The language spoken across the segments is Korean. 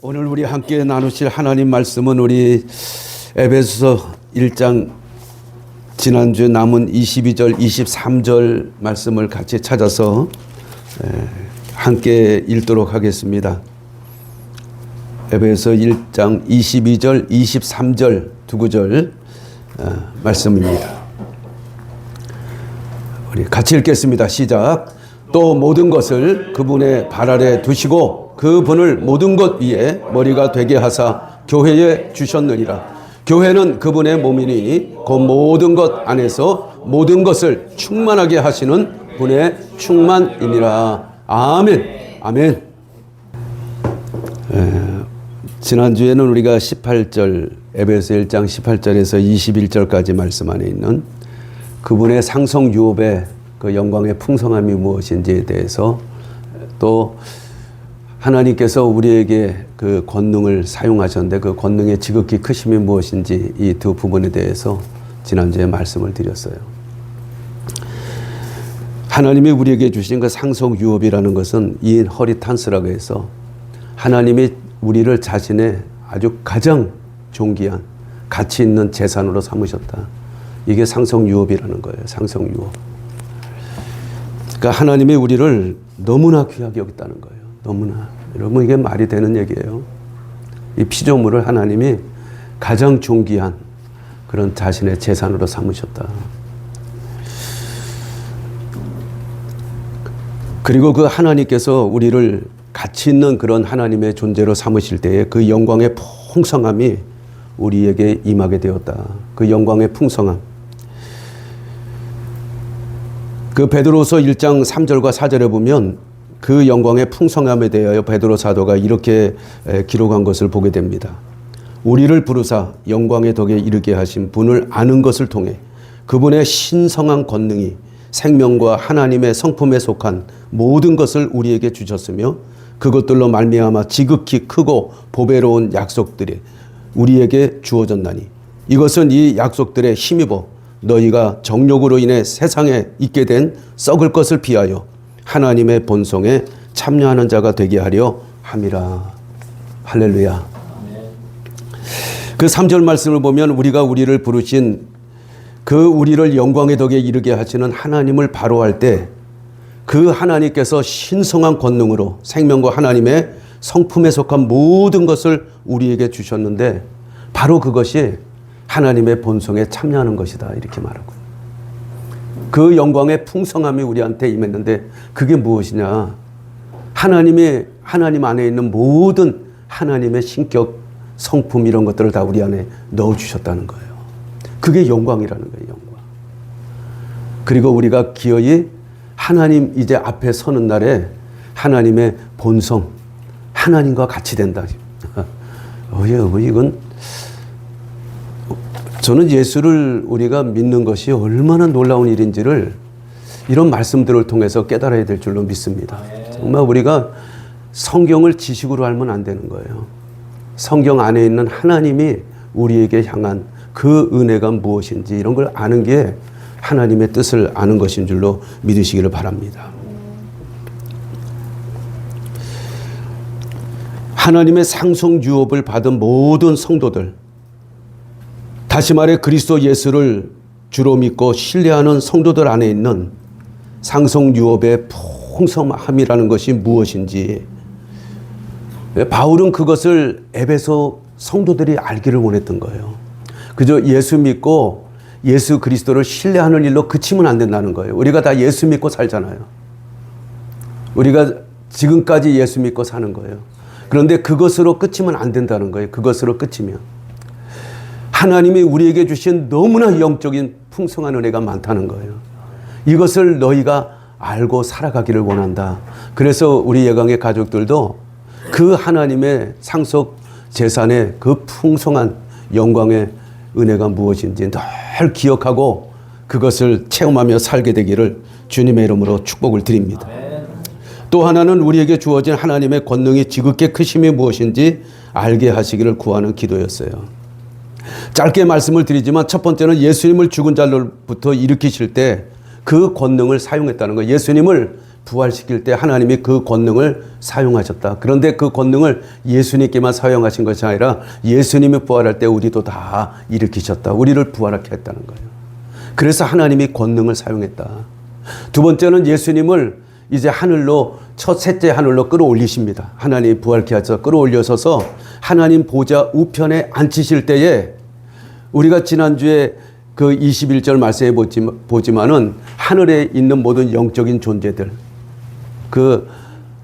오늘 우리 함께 나누실 하나님 말씀은 우리 에베소서 1장 지난주에 남은 22절 23절 말씀을 같이 찾아서 함께 읽도록 하겠습니다. 에베소 1장 22절 23절 두 구절 말씀입니다. 우리 같이 읽겠습니다. 시작. 또 모든 것을 그분의 발 아래 두시고 그분을 모든 것 위에 머리가 되게 하사 교회에 주셨느니라. 교회는 그분의 몸이니 그 모든 것 안에서 모든 것을 충만하게 하시는 분의 충만이니라. 아멘. 아멘. 지난주에는 우리가 18절 에베소 1장 18절에서 21절까지 말씀 안에 있는 그분의 상성 유업의 그 영광의 풍성함이 무엇인지에 대해서 또 하나님께서 우리에게 그 권능을 사용하셨는데 그 권능의 지극히 크심이 무엇인지 이 두 부분에 대해서 지난주에 말씀을 드렸어요. 하나님이 우리에게 주신 그 상속 유업이라는 것은 인허리탄스라고 해서 하나님이 우리를 자신의 아주 가장 존귀한 가치 있는 재산으로 삼으셨다. 이게 상속 유업이라는 거예요. 상속 유업. 그러니까 하나님이 우리를 너무나 귀하게 여겼다는 거예요. 너무나. 여러분 이게 말이 되는 얘기예요. 이 피조물을 하나님이 가장 존귀한 그런 자신의 재산으로 삼으셨다. 그리고 그 하나님께서 우리를 가치 있는 그런 하나님의 존재로 삼으실 때에 그 영광의 풍성함이 우리에게 임하게 되었다. 그 영광의 풍성함. 그 베드로서 1장 3절과 4절에 보면 그 영광의 풍성함에 대하여 베드로 사도가 이렇게 기록한 것을 보게 됩니다. 우리를 부르사 영광의 덕에 이르게 하신 분을 아는 것을 통해 그분의 신성한 권능이 생명과 하나님의 성품에 속한 모든 것을 우리에게 주셨으며 그것들로 말미암아 지극히 크고 보배로운 약속들이 우리에게 주어졌나니 이것은 이 약속들에 힘입어 너희가 정욕으로 인해 세상에 있게 된 썩을 것을 피하여 하나님의 본성에 참여하는 자가 되게 하려 함이라. 할렐루야. 그 3절 말씀을 보면 우리가 우리를 부르신 그 우리를 영광의 덕에 이르게 하시는 하나님을 바로할 때 그 하나님께서 신성한 권능으로 생명과 하나님의 성품에 속한 모든 것을 우리에게 주셨는데 바로 그것이 하나님의 본성에 참여하는 것이다. 이렇게 말하고 그 영광의 풍성함이 우리한테 임했는데 그게 무엇이냐? 하나님 안에 있는 모든 하나님의 신격, 성품 이런 것들을 다 우리 안에 넣어주셨다는 거예요. 그게 영광이라는 거예요. 영광. 그리고 우리가 기어이 하나님 이제 앞에 서는 날에 하나님의 본성, 하나님과 같이 된다. 이건 저는 예수를 우리가 믿는 것이 얼마나 놀라운 일인지를 이런 말씀들을 통해서 깨달아야 될 줄로 믿습니다. 정말 우리가 성경을 지식으로 알면 안 되는 거예요. 성경 안에 있는 하나님이 우리에게 향한 그 은혜가 무엇인지 이런 걸 아는 게 하나님의 뜻을 아는 것인 줄로 믿으시기를 바랍니다. 하나님의 상속 유업을 받은 모든 성도들, 다시 말해 그리스도 예수를 주로 믿고 신뢰하는 성도들 안에 있는 상속 유업의 풍성함이라는 것이 무엇인지 바울은 그것을 에베소 성도들이 알기를 원했던 거예요. 그저 예수 믿고 예수 그리스도를 신뢰하는 일로 그치면 안 된다는 거예요. 우리가 다 예수 믿고 살잖아요. 우리가 지금까지 예수 믿고 사는 거예요. 그런데 그것으로 끝이면 안 된다는 거예요. 그것으로 끝이면. 하나님이 우리에게 주신 너무나 영적인 풍성한 은혜가 많다는 거예요. 이것을 너희가 알고 살아가기를 원한다. 그래서 우리 예강의 가족들도 그 하나님의 상속 재산의 그 풍성한 영광의 은혜가 무엇인지 늘 기억하고 그것을 체험하며 살게 되기를 주님의 이름으로 축복을 드립니다. 또 하나는 우리에게 주어진 하나님의 권능이 지극히 크심이 무엇인지 알게 하시기를 구하는 기도였어요. 짧게 말씀을 드리지만 첫 번째는 예수님을 죽은 자로부터 일으키실 때 그 권능을 사용했다는 거예요. 예수님을 부활시킬 때 하나님이 그 권능을 사용하셨다. 그런데 그 권능을 예수님께만 사용하신 것이 아니라 예수님이 부활할 때 우리도 다 일으키셨다. 우리를 부활하게 했다는 거예요. 그래서 하나님이 권능을 사용했다. 두 번째는 예수님을 이제 하늘로 셋째 하늘로 끌어올리십니다. 하나님이 부활케 하셔서 끌어올려서서 하나님 보좌 우편에 앉히실 때에 우리가 지난주에 그 21절 말씀해 보지만은 하늘에 있는 모든 영적인 존재들, 그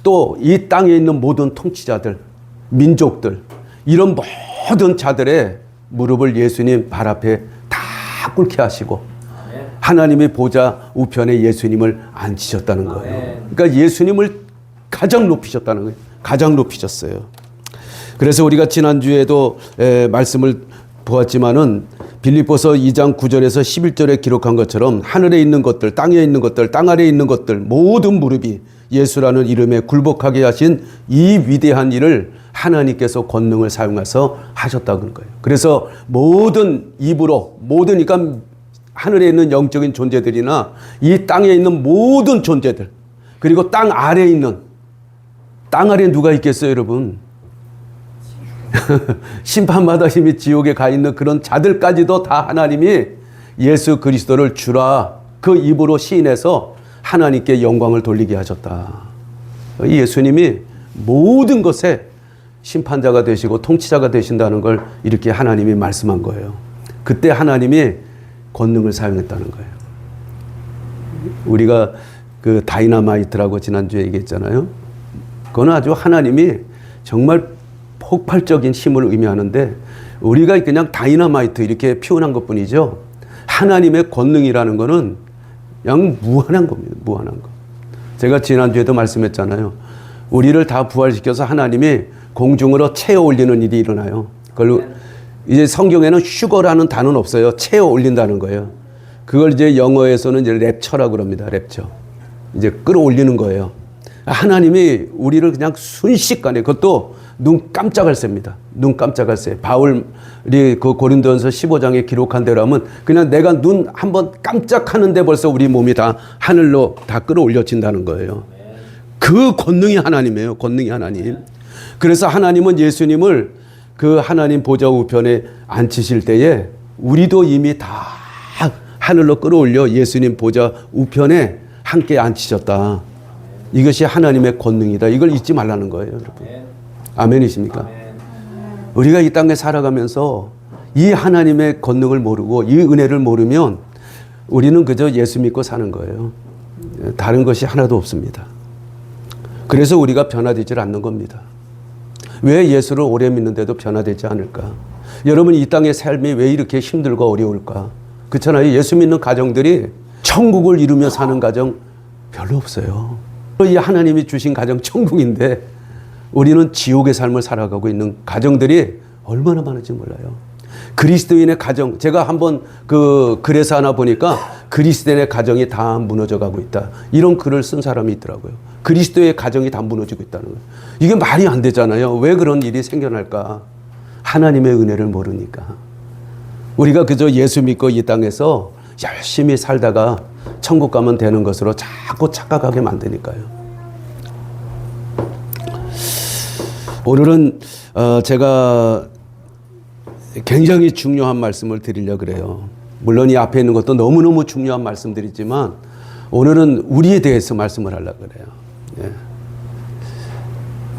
또 이 땅에 있는 모든 통치자들, 민족들, 이런 모든 자들의 무릎을 예수님 발 앞에 다 꿇게 하시고 하나님의 보좌 우편에 예수님을 앉히셨다는 거예요. 그러니까 예수님을 가장 높이셨다는 거예요. 가장 높이셨어요. 그래서 우리가 지난주에도 말씀을 보았지만은 빌립보서 2장 9절에서 11절에 기록한 것처럼 하늘에 있는 것들, 땅에 있는 것들, 땅 아래에 있는 것들 모든 무릎이 예수라는 이름에 굴복하게 하신 이 위대한 일을 하나님께서 권능을 사용해서 하셨다는 거예요. 그래서 모든 입으로 모든 그러니까 하늘에 있는 영적인 존재들이나 이 땅에 있는 모든 존재들 그리고 땅 아래에 있는 땅 아래에 누가 있겠어요, 여러분? 심판받아 힘이 지옥에 가 있는 그런 자들까지도 다 하나님이 예수 그리스도를 주라 그 입으로 시인해서 하나님께 영광을 돌리게 하셨다. 예수님이 모든 것에 심판자가 되시고 통치자가 되신다는 걸 이렇게 하나님이 말씀한 거예요. 그때 하나님이 권능을 사용했다는 거예요. 우리가 그 다이너마이트라고 지난주에 얘기했잖아요. 그건 아주 하나님이 정말 폭발적인 힘을 의미하는데 우리가 그냥 다이너마이트 이렇게 표현한 것 뿐이죠. 하나님의 권능이라는 거는 그냥 무한한 겁니다. 무한한 거. 제가 지난주에도 말씀했잖아요. 우리를 다 부활시켜서 하나님이 공중으로 채워 올리는 일이 일어나요. 그걸로 이제 성경에는 슈거라는 단어는 없어요. 채워 올린다는 거예요. 그걸 이제 영어에서는 이제 랩처라고 그럽니다. 랩처. 이제 끌어올리는 거예요. 하나님이 우리를 그냥 순식간에 그것도 눈 깜짝할 새입니다. 눈 깜짝할 새. 바울이 그 고린도전서 15장에 기록한 대로 하면 그냥 내가 눈 한번 깜짝하는데 벌써 우리 몸이 다 하늘로 다 끌어올려진다는 거예요. 그 권능이 하나님이에요. 권능이 하나님. 그래서 하나님은 예수님을 그 하나님 보좌 우편에 앉히실 때에 우리도 이미 다 하늘로 끌어올려 예수님 보좌 우편에 함께 앉히셨다. 이것이 하나님의 권능이다. 이걸 잊지 말라는 거예요, 여러분. 아멘이십니까? 우리가 이 땅에 살아가면서 이 하나님의 권능을 모르고 이 은혜를 모르면 우리는 그저 예수 믿고 사는 거예요. 다른 것이 하나도 없습니다. 그래서 우리가 변화되질 않는 겁니다. 왜 예수를 오래 믿는데도 변화되지 않을까? 여러분 이 땅의 삶이 왜 이렇게 힘들고 어려울까? 그렇잖아요. 예수 믿는 가정들이 천국을 이루며 사는 가정 별로 없어요. 이 하나님이 주신 가정 천국인데 우리는 지옥의 삶을 살아가고 있는 가정들이 얼마나 많은지 몰라요. 그리스도인의 가정, 제가 한번 그 글에서 하나 보니까 그리스도인의 가정이 다 무너져 가고 있다. 이런 글을 쓴 사람이 있더라고요. 그리스도의 가정이 다 무너지고 있다는 거예요. 이게 말이 안 되잖아요. 왜 그런 일이 생겨날까? 하나님의 은혜를 모르니까. 우리가 그저 예수 믿고 이 땅에서 열심히 살다가 천국 가면 되는 것으로 자꾸 착각하게 만드니까요. 오늘은 제가 굉장히 중요한 말씀을 드리려고 그래요. 물론 이 앞에 있는 것도 너무너무 중요한 말씀들이지만 오늘은 우리에 대해서 말씀을 하려고 그래요. 예.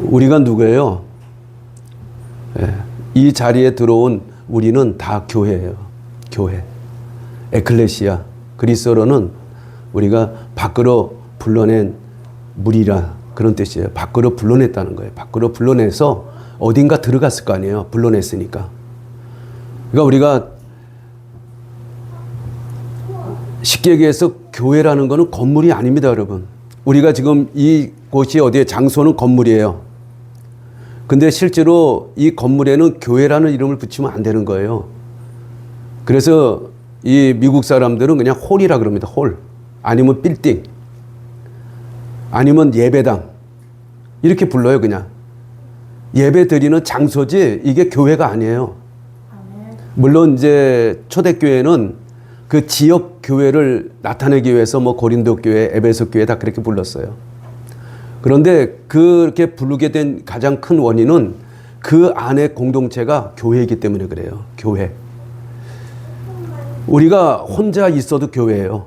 우리가 누구예요? 예. 이 자리에 들어온 우리는 다 교회예요. 교회. 에클레시아. 그리스어로는 우리가 밖으로 불러낸 무리라 그런 뜻이에요. 밖으로 불러냈다는 거예요. 밖으로 불러내서 어딘가 들어갔을 거 아니에요. 불러냈으니까. 그러니까 우리가 쉽게 얘기해서 교회라는 거는 건물이 아닙니다, 여러분. 우리가 지금 이 곳이 어디에 장소는 건물이에요. 근데 실제로 이 건물에는 교회라는 이름을 붙이면 안 되는 거예요. 그래서 이 미국 사람들은 그냥 홀이라 그럽니다. 홀. 아니면 빌딩. 아니면 예배당. 이렇게 불러요, 그냥. 예배 드리는 장소지 이게 교회가 아니에요. 물론 이제 초대교회는 그 지역 교회를 나타내기 위해서 뭐 고린도 교회, 에베소 교회 다 그렇게 불렀어요. 그런데 그렇게 부르게 된 가장 큰 원인은 그 안에 공동체가 교회이기 때문에 그래요. 교회. 우리가 혼자 있어도 교회예요.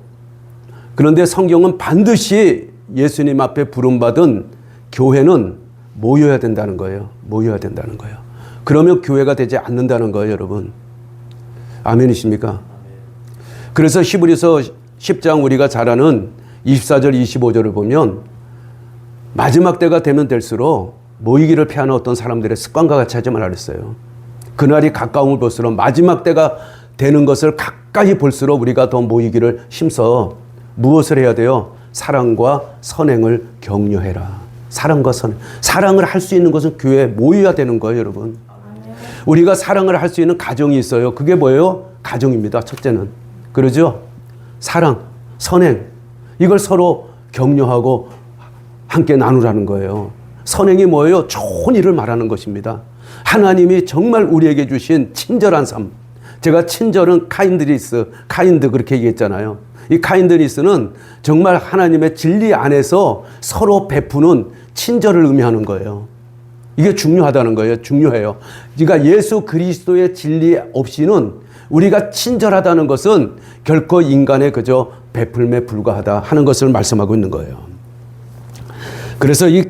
그런데 성경은 반드시 예수님 앞에 부름받은 교회는 모여야 된다는 거예요. 모여야 된다는 거예요. 그러면 교회가 되지 않는다는 거예요, 여러분. 아멘이십니까? 그래서 히브리서 10장 우리가 잘 아는 24절 25절을 보면 마지막 때가 되면 될수록 모이기를 피하는 어떤 사람들의 습관과 같이 하지 말라 그랬어요. 그날이 가까움을 볼수록 마지막 때가 되는 것을 가까이 볼수록 우리가 더 모이기를 힘써 무엇을 해야 돼요? 사랑과 선행을 격려해라. 사랑과 선행. 사랑을 할 수 있는 것은 교회에 모여야 되는 거예요, 여러분. 우리가 사랑을 할 수 있는 가정이 있어요. 그게 뭐예요? 가정입니다. 첫째는. 그러죠? 사랑, 선행. 이걸 서로 격려하고 함께 나누라는 거예요. 선행이 뭐예요? 좋은 일을 말하는 것입니다. 하나님이 정말 우리에게 주신 친절한 삶. 제가 친절은 카인드 그렇게 얘기했잖아요. 이 카인드니스는 정말 하나님의 진리 안에서 서로 베푸는 친절을 의미하는 거예요. 이게 중요하다는 거예요. 중요해요. 그러니까 예수 그리스도의 진리 없이는 우리가 친절하다는 것은 결코 인간의 그저 베풀매 불과하다 하는 것을 말씀하고 있는 거예요. 그래서 이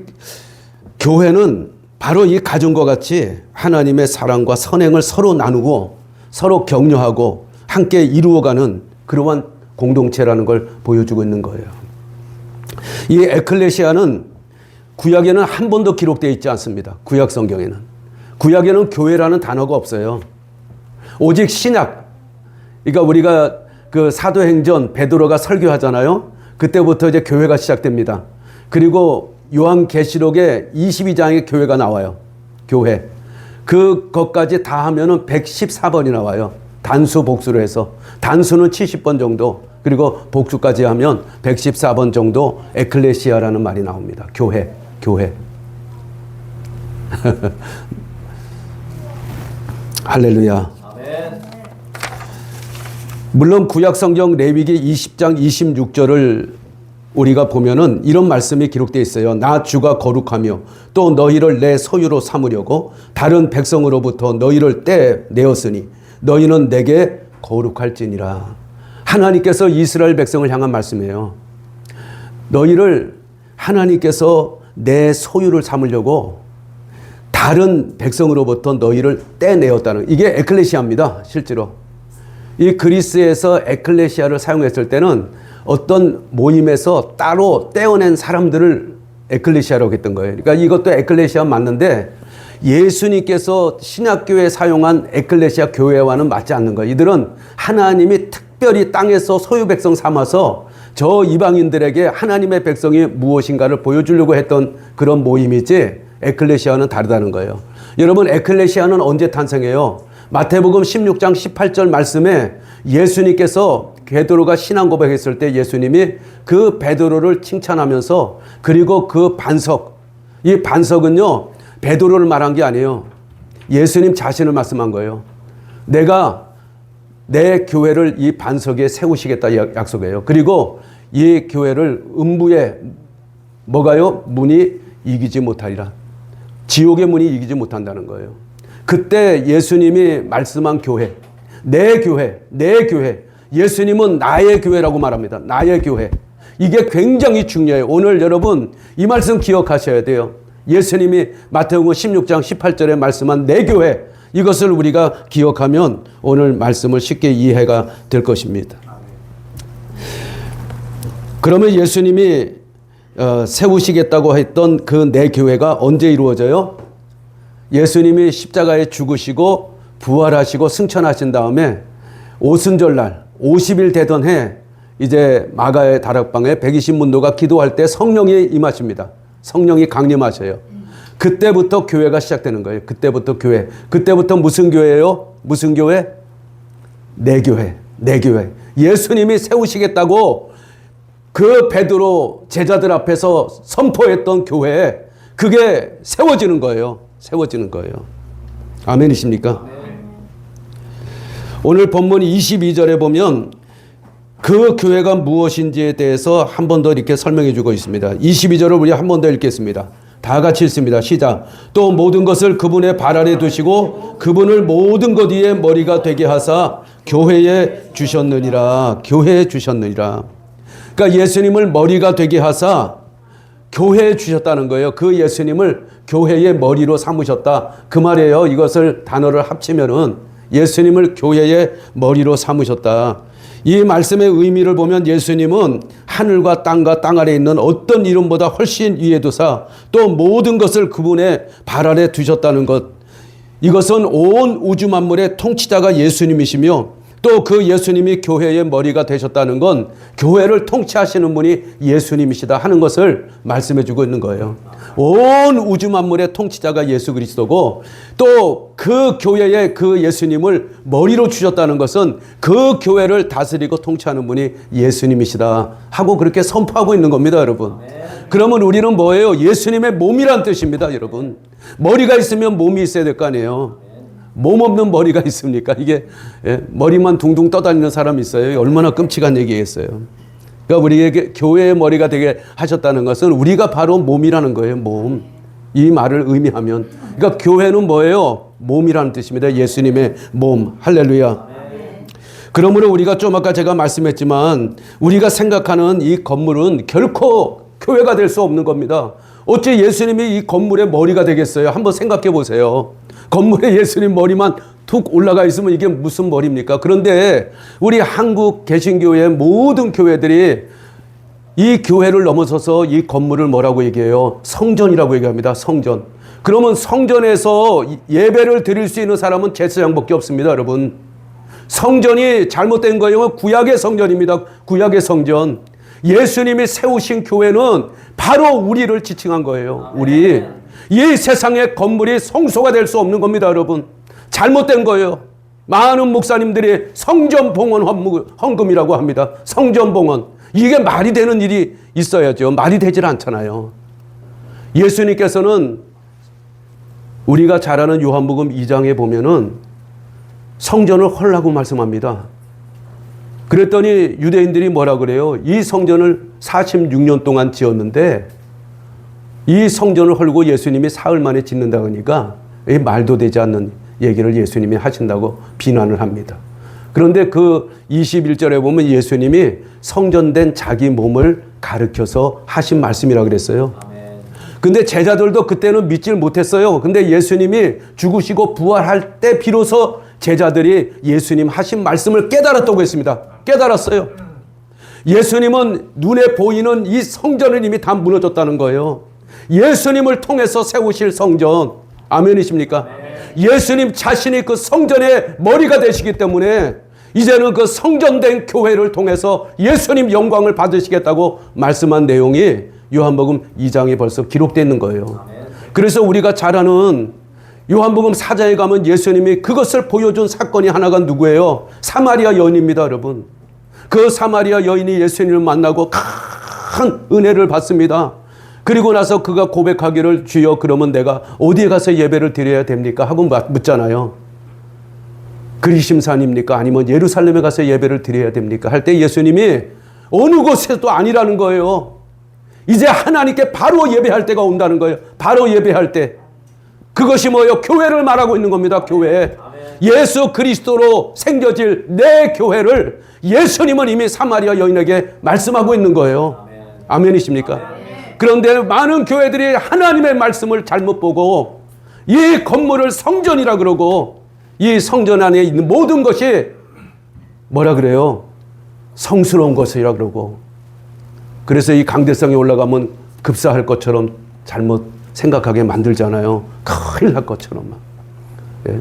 교회는 바로 이 가정과 같이 하나님의 사랑과 선행을 서로 나누고 서로 격려하고 함께 이루어가는 그러한 공동체라는 걸 보여주고 있는 거예요. 이 에클레시아는 구약에는 한 번도 기록되어 있지 않습니다. 구약 성경에는. 구약에는 교회라는 단어가 없어요. 오직 신약. 그러니까 우리가 그 사도행전 베드로가 설교하잖아요. 그때부터 이제 교회가 시작됩니다. 그리고 요한계시록에 22장의 교회가 나와요. 교회. 그것까지 다 하면은 114번이 나와요. 단수 복수로 해서. 단수는 70번 정도, 그리고 복수까지 하면 114번 정도 에클레시아라는 말이 나옵니다. 교회. 할렐루야. 아멘. 물론 구약 성경 레위기 20장 26절을 우리가 보면은 이런 말씀이 기록되어 있어요. 나 주가 거룩하며 또 너희를 내 소유로 삼으려고 다른 백성으로부터 너희를 떼내었으니 너희는 내게 거룩할지니라. 하나님께서 이스라엘 백성을 향한 말씀이에요. 너희를 하나님께서 내 소유를 삼으려고 다른 백성으로부터 너희를 떼내었다는, 이게 에클레시아입니다. 실제로. 이 그리스에서 에클레시아를 사용했을 때는 어떤 모임에서 따로 떼어낸 사람들을 에클레시아라고 했던 거예요. 그러니까 이것도 에클레시아 맞는데 예수님께서 신약교회에 사용한 에클레시아 교회와는 맞지 않는 거예요. 이들은 하나님이 특별히 땅에서 소유 백성 삼아서 저 이방인들에게 하나님의 백성이 무엇인가를 보여주려고 했던 그런 모임이지 에클레시아는 다르다는 거예요. 여러분, 에클레시아는 언제 탄생해요? 마태복음 16장 18절 말씀에 예수님께서 베드로가 신앙 고백했을 때 예수님이 그 베드로를 칭찬하면서, 그리고 그 반석, 이 반석은요 베드로를 말한 게 아니에요. 예수님 자신을 말씀한 거예요. 내가 내 교회를 이 반석에 세우시겠다 약속해요. 그리고 이 교회를 음부의 뭐가요? 문이 이기지 못하리라. 지옥의 문이 이기지 못한다는 거예요. 그때 예수님이 말씀한 교회, 내 교회, 내 교회. 예수님은 나의 교회라고 말합니다. 나의 교회. 이게 굉장히 중요해요. 오늘 여러분 이 말씀 기억하셔야 돼요. 예수님이 마태복음 16장 18절에 말씀한 내 교회, 이것을 우리가 기억하면 오늘 말씀을 쉽게 이해가 될 것입니다. 그러면 예수님이 세우시겠다고 했던 그 내 교회가 언제 이루어져요? 예수님이 십자가에 죽으시고 부활하시고 승천하신 다음에 오순절날 50일 되던 해, 이제 마가의 다락방에 120문도가 기도할 때 성령이 임하십니다. 성령이 강림하셔요. 그때부터 교회가 시작되는 거예요. 그때부터 교회. 그때부터 무슨 교회예요? 무슨 교회? 내 교회. 내 교회. 예수님이 세우시겠다고 그 베드로 제자들 앞에서 선포했던 교회, 그게 세워지는 거예요. 세워지는 거예요. 아멘이십니까? 오늘 본문 22절에 보면 그 교회가 무엇인지에 대해서 한 번 더 이렇게 설명해 주고 있습니다. 22절을 우리 한 번 더 읽겠습니다. 다 같이 읽습니다. 시작. 또 모든 것을 그분의 발 아래 두시고 그분을 모든 것 위에 머리가 되게 하사 교회에 주셨느니라. 교회에 주셨느니라. 그러니까 예수님을 머리가 되게 하사 교회에 주셨다는 거예요. 그 예수님을 교회의 머리로 삼으셨다. 그 말이에요. 이것을 단어를 합치면은 예수님을 교회의 머리로 삼으셨다. 이 말씀의 의미를 보면 예수님은 하늘과 땅과 땅 아래 있는 어떤 이름보다 훨씬 위에 두사 또 모든 것을 그분의 발 아래 두셨다는 것. 이것은 온 우주 만물의 통치자가 예수님이시며 또 그 예수님이 교회의 머리가 되셨다는 건 교회를 통치하시는 분이 예수님이시다 하는 것을 말씀해 주고 있는 거예요. 온 우주 만물의 통치자가 예수 그리스도고 또 그 교회의 그 예수님을 머리로 주셨다는 것은 그 교회를 다스리고 통치하는 분이 예수님이시다 하고 그렇게 선포하고 있는 겁니다, 여러분. 그러면 우리는 뭐예요? 예수님의 몸이란 뜻입니다, 여러분. 머리가 있으면 몸이 있어야 될 거 아니에요. 몸 없는 머리가 있습니까? 이게 머리만 둥둥 떠다니는 사람이 있어요. 얼마나 끔찍한 얘기겠어요. 그러니까 우리에게 교회의 머리가 되게 하셨다는 것은 우리가 바로 몸이라는 거예요. 몸. 이 말을 의미하면. 그러니까 교회는 뭐예요? 몸이라는 뜻입니다. 예수님의 몸. 할렐루야. 그러므로 우리가 좀 아까 제가 말씀했지만 우리가 생각하는 이 건물은 결코 교회가 될 수 없는 겁니다. 어째 예수님이 이 건물의 머리가 되겠어요? 한번 생각해 보세요. 건물에 예수님 머리만 툭 올라가 있으면 이게 무슨 머리입니까? 그런데 우리 한국 개신교의 모든 교회들이 이 교회를 넘어서서 이 건물을 뭐라고 얘기해요? 성전이라고 얘기합니다. 성전. 그러면 성전에서 예배를 드릴 수 있는 사람은 제사장밖에 없습니다, 여러분. 성전이 잘못된 거예요. 구약의 성전입니다. 구약의 성전. 예수님이 세우신 교회는 바로 우리를 지칭한 거예요. 우리. 이 세상의 건물이 성소가 될 수 없는 겁니다, 여러분. 잘못된 거예요. 많은 목사님들이 성전봉헌 헌금이라고 합니다. 성전봉헌. 이게 말이 되는 일이 있어야죠. 말이 되질 않잖아요. 예수님께서는 우리가 잘 아는 요한복음 2장에 보면은 성전을 헐라고 말씀합니다. 그랬더니 유대인들이 뭐라 그래요? 이 성전을 46년 동안 지었는데 이 성전을 헐고 예수님이 사흘 만에 짓는다 그러니까 말도 되지 않는 얘기를 예수님이 하신다고 비난을 합니다. 그런데 그 21절에 보면 예수님이 성전된 자기 몸을 가르쳐서 하신 말씀이라 그랬어요. 근데 제자들도 그때는 믿질 못했어요. 근데 예수님이 죽으시고 부활할 때 비로소 제자들이 예수님 하신 말씀을 깨달았다고 했습니다. 깨달았어요. 예수님은 눈에 보이는 이 성전을 이미 다 무너졌다는 거예요. 예수님을 통해서 세우실 성전. 아멘이십니까? 예수님 자신이 그 성전의 머리가 되시기 때문에 이제는 그 성전된 교회를 통해서 예수님 영광을 받으시겠다고 말씀한 내용이 요한복음 2장에 벌써 기록되어 있는 거예요. 그래서 우리가 잘 아는 요한복음 4장에 가면 예수님이 그것을 보여준 사건이 하나가 누구예요? 사마리아 여인입니다, 여러분. 그 사마리아 여인이 예수님을 만나고 큰 은혜를 받습니다. 그리고 나서 그가 고백하기를 주여 그러면 내가 어디에 가서 예배를 드려야 됩니까? 하고 묻잖아요. 그리심산입니까? 아니면 예루살렘에 가서 예배를 드려야 됩니까? 할 때 예수님이 어느 곳에도 아니라는 거예요. 이제 하나님께 바로 예배할 때가 온다는 거예요. 바로 예배할 때. 그것이 뭐예요? 교회를 말하고 있는 겁니다. 교회. 예수 그리스도로 생겨질 내 교회를 예수님은 이미 사마리아 여인에게 말씀하고 있는 거예요. 아멘이십니까? 그런데 많은 교회들이 하나님의 말씀을 잘못 보고 이 건물을 성전이라 그러고 이 성전 안에 있는 모든 것이 뭐라 그래요? 성스러운 것이라 그러고 그래서 이 강대상에 올라가면 급사할 것처럼 잘못 생각하게 만들잖아요. 큰일 날 것처럼 막. 예?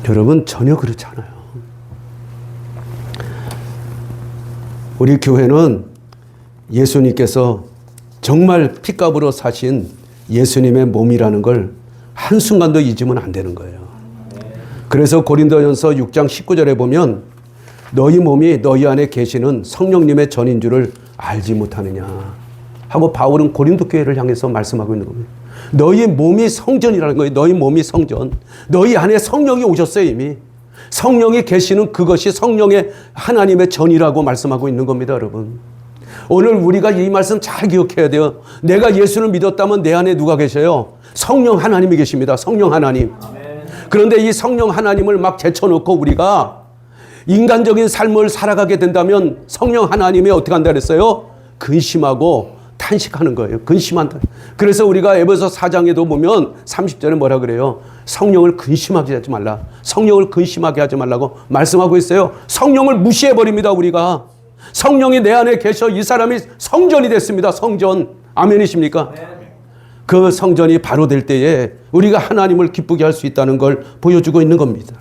여러분 전혀 그렇지 않아요. 우리 교회는 예수님께서 정말 핏값으로 사신 예수님의 몸이라는 걸 한순간도 잊으면 안 되는 거예요. 그래서 고린도전서 6장 19절에 보면 너희 몸이 너희 안에 계시는 성령님의 전인 줄을 알지 못하느냐 하고 바울은 고린도 교회를 향해서 말씀하고 있는 겁니다. 너희 몸이 성전이라는 거예요. 너희 몸이 성전. 너희 안에 성령이 오셨어요 이미. 성령이 계시는 그것이 성령의 하나님의 전이라고 말씀하고 있는 겁니다, 여러분. 오늘 우리가 이 말씀 잘 기억해야 돼요. 내가 예수를 믿었다면 내 안에 누가 계셔요? 성령 하나님이 계십니다. 성령 하나님. 그런데 이 성령 하나님을 막 제쳐놓고 우리가 인간적인 삶을 살아가게 된다면 성령 하나님이 어떻게 한다 그랬어요? 근심하고 탄식하는 거예요. 근심한다. 그래서 우리가 에베소 4장에도 보면 30절에 뭐라 그래요? 성령을 근심하게 하지 말라. 성령을 근심하게 하지 말라고 말씀하고 있어요. 성령을 무시해버립니다, 우리가. 성령이 내 안에 계셔 이 사람이 성전이 됐습니다. 성전. 아멘이십니까? 그 성전이 바로 될 때에 우리가 하나님을 기쁘게 할 수 있다는 걸 보여주고 있는 겁니다.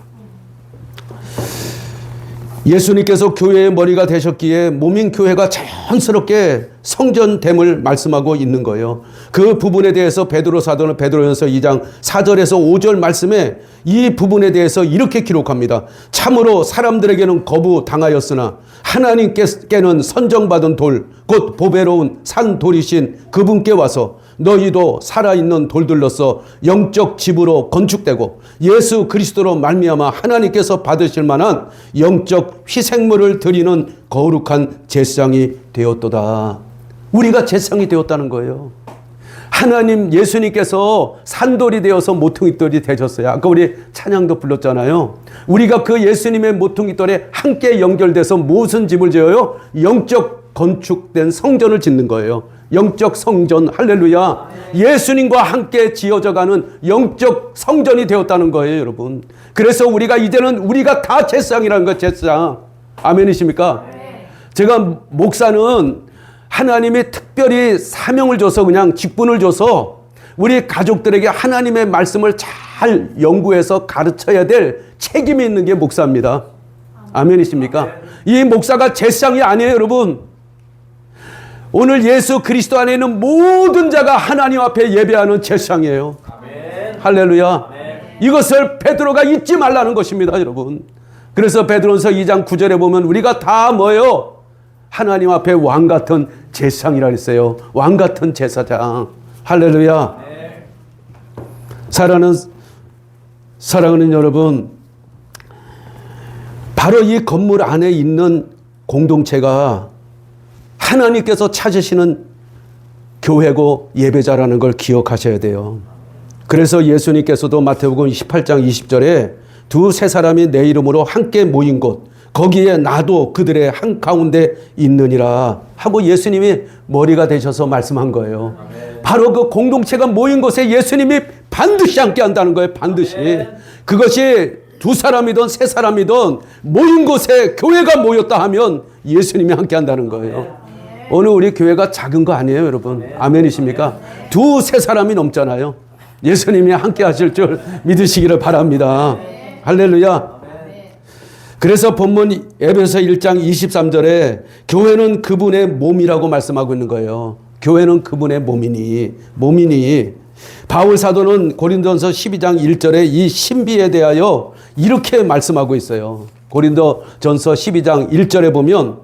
예수님께서 교회의 머리가 되셨기에 몸인 교회가 자연스럽게 성전됨을 말씀하고 있는 거예요. 그 부분에 대해서 베드로 사도는 베드로전서 2장 4절에서 5절 말씀에 이 부분에 대해서 이렇게 기록합니다. 참으로 사람들에게는 거부당하였으나 하나님께는 선정받은 돌, 곧 보배로운 산 돌이신 그분께 와서 너희도 살아있는 돌들로서 영적 집으로 건축되고 예수 그리스도로 말미암아 하나님께서 받으실 만한 영적 희생물을 드리는 거룩한 제사장이 되었도다. 우리가 제사장이 되었다는 거예요. 하나님 예수님께서 산돌이 되어서 모퉁이돌이 되셨어요. 아까 우리 찬양도 불렀잖아요. 우리가 그 예수님의 모퉁이돌에 함께 연결돼서 무슨 집을 지어요? 영적 건축된 성전을 짓는 거예요. 영적 성전. 할렐루야. 예수님과 함께 지어져가는 영적 성전이 되었다는 거예요, 여러분. 그래서 우리가 이제는 우리가 다 제사장이라는 거예요. 제사장. 아멘이십니까? 제가 목사는 하나님이 특별히 사명을 줘서 그냥 직분을 줘서 우리 가족들에게 하나님의 말씀을 잘 연구해서 가르쳐야 될 책임이 있는 게 목사입니다. 아멘이십니까? 이 목사가 제사장이 아니에요, 여러분. 오늘 예수 그리스도 안에 있는 모든 자가 하나님 앞에 예배하는 제사장이에요. 아멘. 할렐루야. 아멘. 이것을 베드로가 잊지 말라는 것입니다, 여러분. 그래서 베드로전서 2장 9절에 보면 우리가 다 뭐예요? 하나님 앞에 왕 같은 제사장이라 했어요. 왕 같은 제사장. 할렐루야. 사랑하는 여러분, 바로 이 건물 안에 있는 공동체가 하나님께서 찾으시는 교회고 예배자라는 걸 기억하셔야 돼요. 그래서 예수님께서도 마태복음 18장 20절에 두세 사람이 내 이름으로 함께 모인 곳 거기에 나도 그들의 한가운데 있느니라 하고 예수님이 머리가 되셔서 말씀한 거예요. 아멘. 바로 그 공동체가 모인 곳에 예수님이 반드시 함께 한다는 거예요. 반드시. 아멘. 그것이 두 사람이든 세 사람이든 모인 곳에 교회가 모였다 하면 예수님이 함께 한다는 거예요. 아멘. 오늘 우리 교회가 작은 거 아니에요, 여러분. 아멘. 아멘이십니까? 두세 사람이 넘잖아요. 예수님이 함께 하실 줄 믿으시기를 바랍니다. 아멘. 할렐루야. 그래서 본문 에베소 1장 23절에 교회는 그분의 몸이라고 말씀하고 있는 거예요. 교회는 그분의 몸이니 바울 사도는 고린도전서 12장 1절에 이 신비에 대하여 이렇게 말씀하고 있어요. 고린도전서 12장 1절에 보면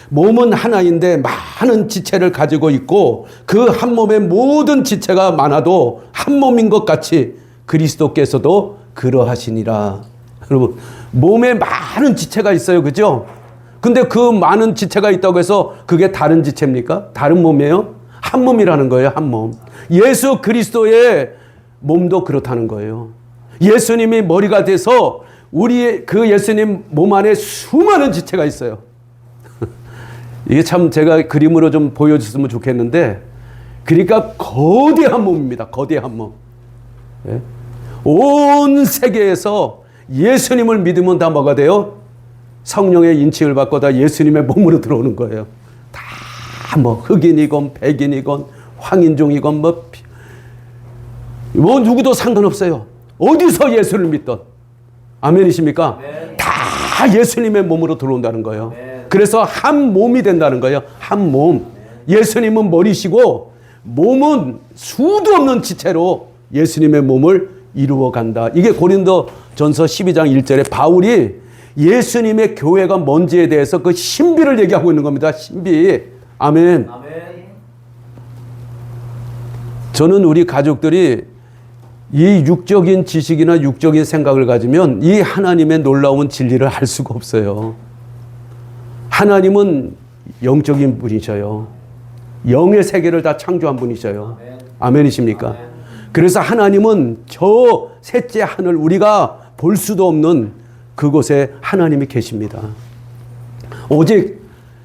몸은 하나인데 많은 지체를 가지고 있고 그 한 몸의 모든 지체가 많아도 한 몸인 것 같이 그리스도께서도 그러하시니라. 여러분, 몸에 많은 지체가 있어요. 그죠? 근데 그 많은 지체가 있다고 해서 그게 다른 지체입니까? 다른 몸이에요? 한 몸이라는 거예요. 한 몸. 예수 그리스도의 몸도 그렇다는 거예요. 예수님이 머리가 돼서 우리 그 예수님 몸 안에 수많은 지체가 있어요. 이게 참 제가 그림으로 좀 보여줬으면 좋겠는데, 그러니까 거대한 몸입니다. 거대한 몸. 예? 온 세계에서 예수님을 믿으면 다 뭐가 돼요? 성령의 인칭을 받고 다 예수님의 몸으로 들어오는 거예요. 다 뭐 흑인이건 백인이건 황인종이건 뭐 누구도 상관없어요. 어디서 예수를 믿던. 아멘이십니까? 네. 다 예수님의 몸으로 들어온다는 거예요. 네. 그래서 한 몸이 된다는 거예요. 한 몸. 네. 예수님은 머리시고 몸은 수도 없는 지체로 예수님의 몸을 이루어 간다. 이게 고린도전서 12장 1절에 바울이 예수님의 교회가 뭔지에 대해서 그 신비를 얘기하고 있는 겁니다. 신비. 아멘. 아멘. 저는 우리 가족들이 이 육적인 지식이나 육적인 생각을 가지면 이 하나님의 놀라운 진리를 알 수가 없어요. 하나님은 영적인 분이셔요. 영의 세계를 다 창조한 분이셔요. 아멘이십니까? 그래서 하나님은 저 셋째 하늘, 우리가 볼 수도 없는 그곳에 하나님이 계십니다. 오직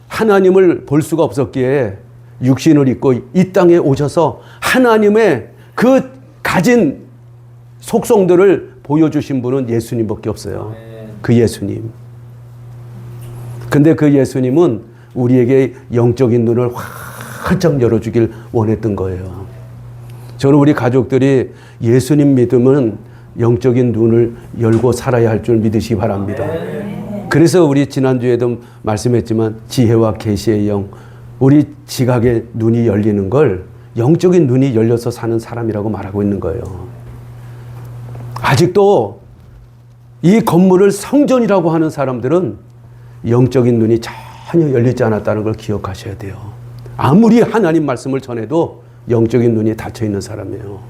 하나님을 볼 수가 없었기에 육신을 입고 이 땅에 오셔서 하나님의 그 가진 속성들을 보여주신 분은 예수님밖에 없어요. 그 예수님. 근데 그 예수님은 우리에게 영적인 눈을 활짝 열어주길 원했던 거예요. 저는 우리 가족들이 예수님 믿으면 영적인 눈을 열고 살아야 할 줄 믿으시기 바랍니다. 그래서 우리 지난주에도 말씀했지만 지혜와 계시의 영, 우리 지각의 눈이 열리는 걸 영적인 눈이 열려서 사는 사람이라고 말하고 있는 거예요. 아직도 이 건물을 성전이라고 하는 사람들은 영적인 눈이 전혀 열리지 않았다는 걸 기억하셔야 돼요. 아무리 하나님 말씀을 전해도 영적인 눈이 닫혀 있는 사람이에요.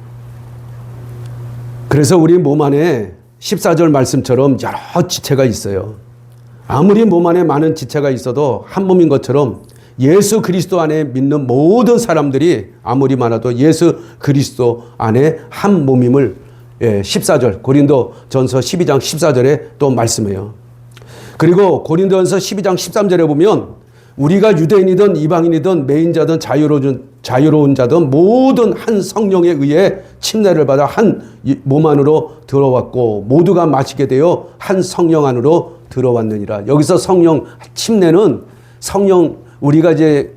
그래서 우리 몸 안에 14절 말씀처럼 여러 지체가 있어요. 아무리 몸 안에 많은 지체가 있어도 한 몸인 것처럼 예수 그리스도 안에 믿는 모든 사람들이 아무리 많아도 예수 그리스도 안에 한 몸임을 14절 고린도전서 12장 14절에 또 말씀해요. 그리고 고린도전서 12장 13절에 보면 우리가 유대인이든 이방인이든 매인자든 자유로운 자든 모든 한 성령에 의해 침례를 받아 한 몸 안으로 들어왔고 모두가 마시게 되어 한 성령 안으로 들어왔느니라. 여기서 성령 침례는 성령, 우리가 이제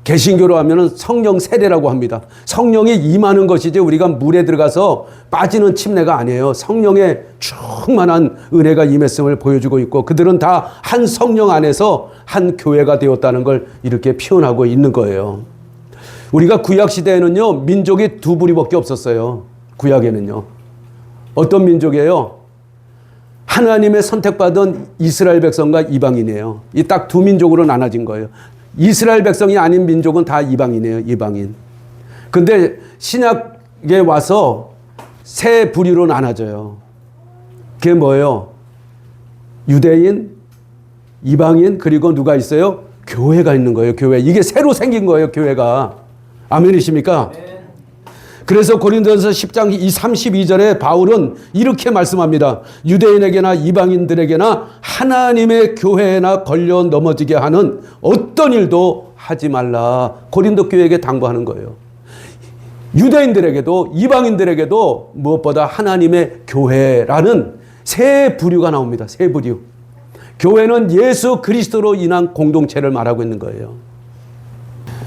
개신교로 하면은 성령 세례라고 합니다. 성령이 임하는 것이지 우리가 물에 들어가서 빠지는 침례가 아니에요. 성령의 충만한 은혜가 임했음을 보여주고 있고 그들은 다 한 성령 안에서 한 교회가 되었다는 걸 이렇게 표현하고 있는 거예요. 우리가 구약 시대에는요, 민족이 두 부류밖에 없었어요. 구약에는요. 어떤 민족이에요? 하나님의 선택받은 이스라엘 백성과 이방인이에요. 이 딱 두 민족으로 나눠진 거예요. 이스라엘 백성이 아닌 민족은 다 이방인이에요. 이방인. 근데 신약에 와서 세 부류로 나눠져요. 그게 뭐예요? 유대인, 이방인, 그리고 누가 있어요? 교회가 있는 거예요. 교회. 이게 새로 생긴 거예요. 교회가. 아멘이십니까? 그래서 고린도전서 10장 32절에 바울은 이렇게 말씀합니다. 유대인에게나 이방인들에게나 하나님의 교회나 걸려 넘어지게 하는 어떤 일도 하지 말라. 고린도 교회에게 당부하는 거예요. 유대인들에게도 이방인들에게도 무엇보다 하나님의 교회라는 세 부류가 나옵니다. 세 부류. 교회는 예수 그리스도로 인한 공동체를 말하고 있는 거예요.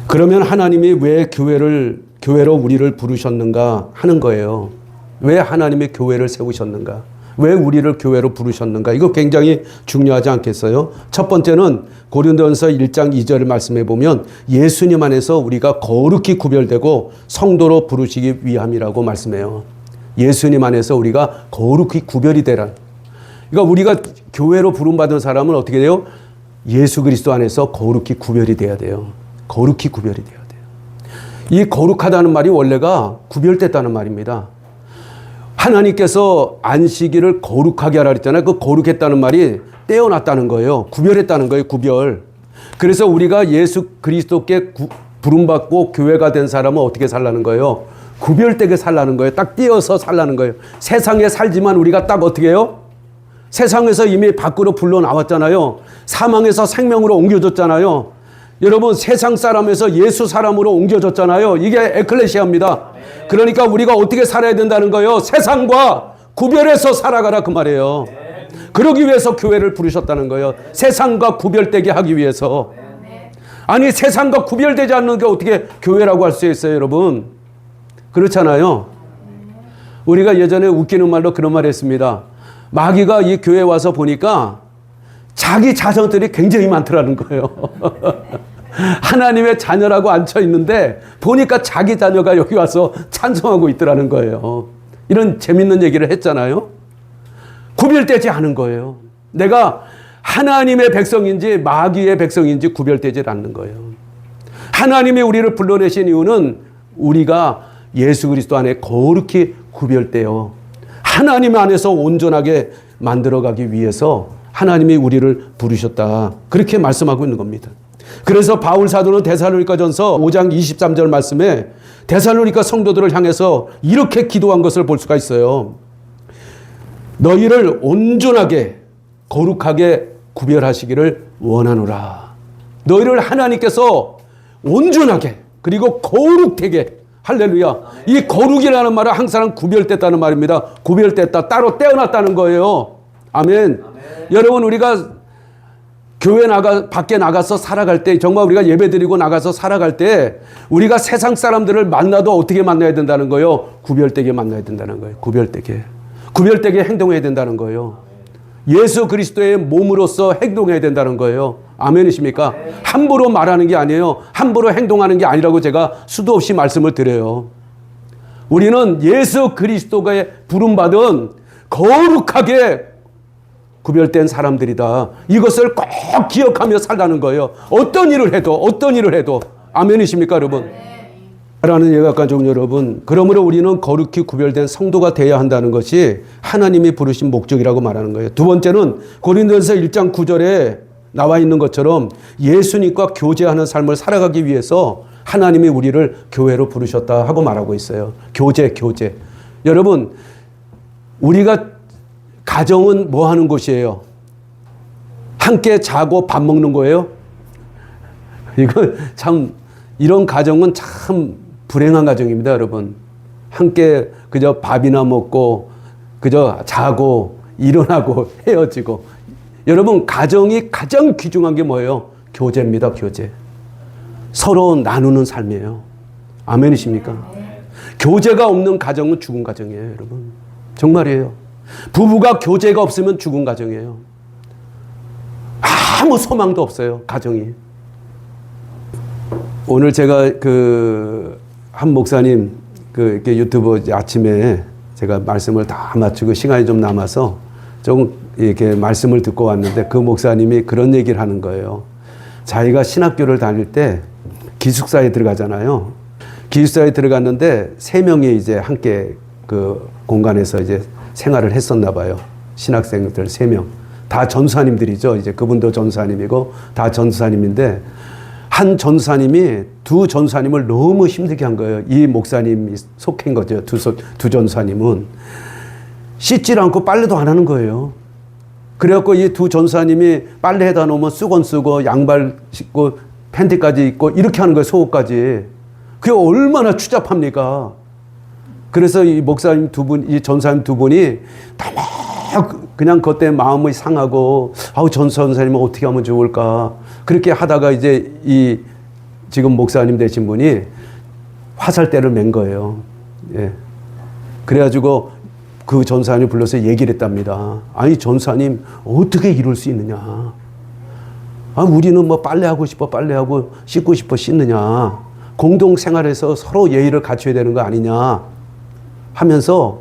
그러면 하나님이 왜 교회로 우리를 부르셨는가 하는 거예요. 왜 하나님의 교회를 세우셨는가? 왜 우리를 교회로 부르셨는가? 이거 굉장히 중요하지 않겠어요? 첫 번째는 고린도전서 1장 2절을 말씀해 보면 예수님 안에서 우리가 거룩히 구별되고 성도로 부르시기 위함이라고 말씀해요. 예수님 안에서 우리가 거룩히 구별이 되라. 그러니까 우리가 교회로 부름받은 사람은 어떻게 돼요? 예수 그리스도 안에서 거룩히 구별이 돼야 돼요. 거룩히 구별이 돼야 돼요. 이 거룩하다는 말이 원래가 구별됐다는 말입니다. 하나님께서 안식일을 거룩하게 하라 그랬잖아요. 그 거룩했다는 말이 떼어놨다는 거예요. 구별했다는 거예요. 구별. 그래서 우리가 예수 그리스도께 부름받고 교회가 된 사람은 어떻게 살라는 거예요? 구별되게 살라는 거예요. 딱 띄어서 살라는 거예요. 세상에 살지만 우리가 딱 어떻게 해요? 세상에서 이미 밖으로 불러 나왔잖아요. 사망에서 생명으로 옮겨졌잖아요. 여러분, 세상 사람에서 예수 사람으로 옮겨졌잖아요. 이게 에클레시아입니다. 그러니까 우리가 어떻게 살아야 된다는 거예요? 세상과 구별해서 살아가라 그 말이에요. 그러기 위해서 교회를 부르셨다는 거예요. 세상과 구별되게 하기 위해서. 아니, 세상과 구별되지 않는 게 어떻게 교회라고 할 수 있어요, 여러분? 그렇잖아요. 우리가 예전에 웃기는 말로 그런 말 했습니다. 마귀가 이 교회에 와서 보니까 자기 자녀들이 굉장히 많더라는 거예요. 하나님의 자녀라고 앉혀 있는데 보니까 자기 자녀가 여기 와서 찬송하고 있더라는 거예요. 이런 재밌는 얘기를 했잖아요. 구별되지 않은 거예요. 내가 하나님의 백성인지 마귀의 백성인지 구별되지 않는 거예요. 하나님이 우리를 불러내신 이유는 우리가 예수 그리스도 안에 거룩히 구별되어 하나님 안에서 온전하게 만들어가기 위해서 하나님이 우리를 부르셨다. 그렇게 말씀하고 있는 겁니다. 그래서 바울 사도는 데살로니가전서 5장 23절 말씀에 데살로니가 성도들을 향해서 이렇게 기도한 것을 볼 수가 있어요. 너희를 온전하게 거룩하게 구별하시기를 원하노라. 너희를 하나님께서 온전하게 그리고 거룩되게, 할렐루야. 이 거룩이라는 말은 항상 구별됐다는 말입니다. 구별됐다, 따로 떼어놨다는 거예요. 아멘. 여러분, 우리가 교회 밖에 나가서 살아갈 때, 정말 우리가 예배 드리고 나가서 살아갈 때 우리가 세상 사람들을 만나도 어떻게 만나야 된다는 거예요? 구별되게 만나야 된다는 거예요. 구별되게 행동해야 된다는 거예요. 예수 그리스도의 몸으로서 행동해야 된다는 거예요. 아멘이십니까? 함부로 말하는 게 아니에요. 함부로 행동하는 게 아니라고 제가 수도 없이 말씀을 드려요. 우리는 예수 그리스도가 부름받은 거룩하게 구별된 사람들이다. 이것을 꼭 기억하며 살라는 거예요. 어떤 일을 해도. 아멘이십니까, 여러분? 라는 예각관 종 여러분, 그러므로 우리는 거룩히 구별된 성도가 되어야 한다는 것이 하나님이 부르신 목적이라고 말하는 거예요. 두 번째는 고린도전서 1장 9절에 나와 있는 것처럼 예수님과 교제하는 삶을 살아가기 위해서 하나님이 우리를 교회로 부르셨다 하고 말하고 있어요. 교제. 여러분, 우리가 가정은 뭐 하는 곳이에요? 함께 자고 밥 먹는 거예요? 이런 가정은 참 불행한 가정입니다, 여러분. 함께 그저 밥이나 먹고 그저 자고 일어나고 헤어지고. 여러분, 가정이 가장 귀중한 게 뭐예요? 교제입니다, 교제. 서로 나누는 삶이에요. 아멘이십니까? 교제가 없는 가정은 죽은 가정이에요, 여러분. 정말이에요. 부부가 교제가 없으면 죽은 가정이에요. 아무 소망도 없어요, 가정이. 오늘 제가 한 목사님 이렇게 유튜브 아침에 제가 말씀을 다 마치고 시간이 좀 남아서 좀 이렇게 말씀을 듣고 왔는데 그 목사님이 그런 얘기를 하는 거예요. 자기가 신학교를 다닐 때 기숙사에 들어가잖아요. 기숙사에 들어갔는데 3명이 이제 함께 그 공간에서 이제 생활을 했었나 봐요. 신학생들 3명. 다 전사님들이죠. 이제 그분도 전사님이고 다 전사님인데 한 전사님이 두 전사님을 너무 힘들게 한 거예요. 이 목사님이 속한 거죠. 두 전사님은 씻질 않고 빨래도 안 하는 거예요. 그래갖고 이 두 전사님이 빨래에다 놓으면 수건 쓰고 양발 신고 팬티까지 입고 이렇게 하는 거예요. 속옷까지. 그게 얼마나 추잡합니까? 그래서 이 목사님 이 전사님 두 분이 그냥 그것 때문에 마음이 상하고 전 전사님은 어떻게 하면 좋을까? 그렇게 하다가 이제 지금 목사님 되신 분이 화살대를 맨 거예요. 예. 그래가지고 그 전사님 불러서 얘기를 했답니다. 아니, 전사님, 어떻게 이럴 수 있느냐? 우리는 뭐 빨래하고 싶어 빨래하고 씻고 싶어 씻느냐? 공동생활에서 서로 예의를 갖춰야 되는 거 아니냐? 하면서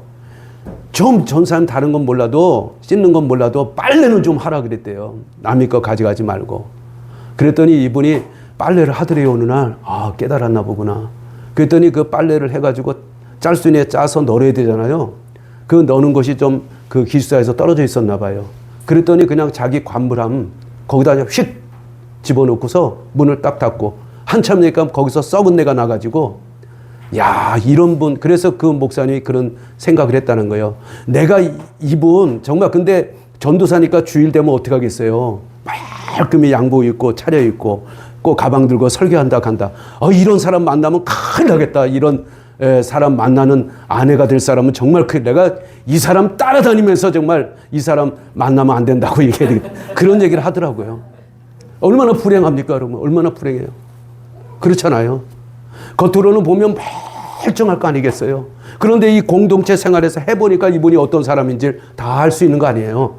좀 전사님 다른 건 몰라도 씻는 건 몰라도 빨래는 좀 하라 그랬대요. 남의 거 가져가지 말고. 그랬더니 이분이 빨래를 하더래요. 어느 날. 깨달았나 보구나. 그랬더니 그 빨래를 해가지고 짤순이에 짜서 널어야 되잖아요. 그 넣는 것이 좀 그 기숙사에서 떨어져 있었나 봐요. 그랬더니 그냥 자기 관물함 거기다 휙 집어넣고서 문을 딱 닫고 한참 되니까 거기서 썩은 내가 나가지고 이런 분, 그래서 그 목사님이 그런 생각을 했다는 거예요. 내가 이분 정말, 근데 전도사니까 주일 되면 어떻게 하겠어요? 말끔히 양복 입고 차려입고 꼭 가방 들고 설교한다 간다. 이런 사람 만나면 큰일 나겠다. 이런 사람 만나는 아내가 될 사람은 정말 내가 이 사람 따라다니면서 정말 이 사람 만나면 안 된다고 얘기해야 되겠다. 그런 얘기를 하더라고요. 얼마나 불행합니까, 여러분? 얼마나 불행해요. 그렇잖아요. 겉으로는 보면 멀쩡할 거 아니겠어요. 그런데 이 공동체 생활에서 해보니까 이분이 어떤 사람인지 다 알 수 있는 거 아니에요.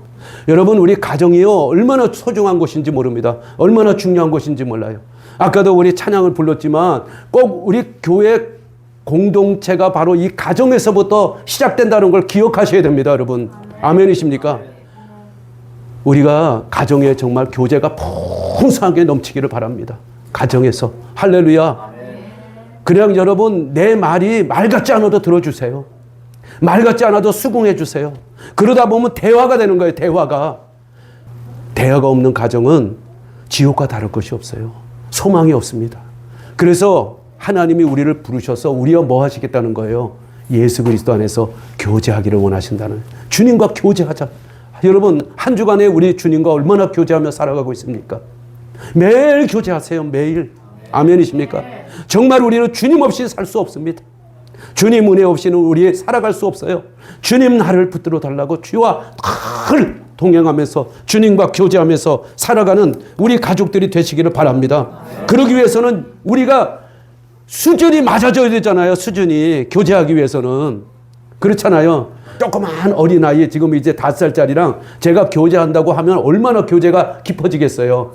여러분, 우리 가정이요, 얼마나 소중한 곳인지 모릅니다. 얼마나 중요한 곳인지 몰라요. 아까도 우리 찬양을 불렀지만 꼭 우리 교회 공동체가 바로 이 가정에서부터 시작된다는 걸 기억하셔야 됩니다, 여러분. 아멘이십니까? 우리가 가정에 정말 교제가 풍성하게 넘치기를 바랍니다. 가정에서. 할렐루야. 그냥 여러분 내 말이 말 같지 않아도 들어주세요. 말 같지 않아도 수긍해 주세요. 그러다 보면 대화가 되는 거예요. 대화가 없는 가정은 지옥과 다를 것이 없어요. 소망이 없습니다. 그래서 하나님이 우리를 부르셔서 우리와 뭐 하시겠다는 거예요? 예수 그리스도 안에서 교제하기를 원하신다는, 주님과 교제하자. 여러분 한 주간에 우리 주님과 얼마나 교제하며 살아가고 있습니까? 매일 교제하세요. 매일. 아멘이십니까? 정말 우리는 주님 없이 살 수 없습니다. 주님 은혜 없이는 우리 살아갈 수 없어요. 주님 나를 붙들어 달라고 주와 늘 동행하면서 주님과 교제하면서 살아가는 우리 가족들이 되시기를 바랍니다. 그러기 위해서는 우리가 수준이 맞아져야 되잖아요. 수준이 교제하기 위해서는. 그렇잖아요. 조그만 어린아이 지금 이제 5살짜리랑 제가 교제한다고 하면 얼마나 교제가 깊어지겠어요.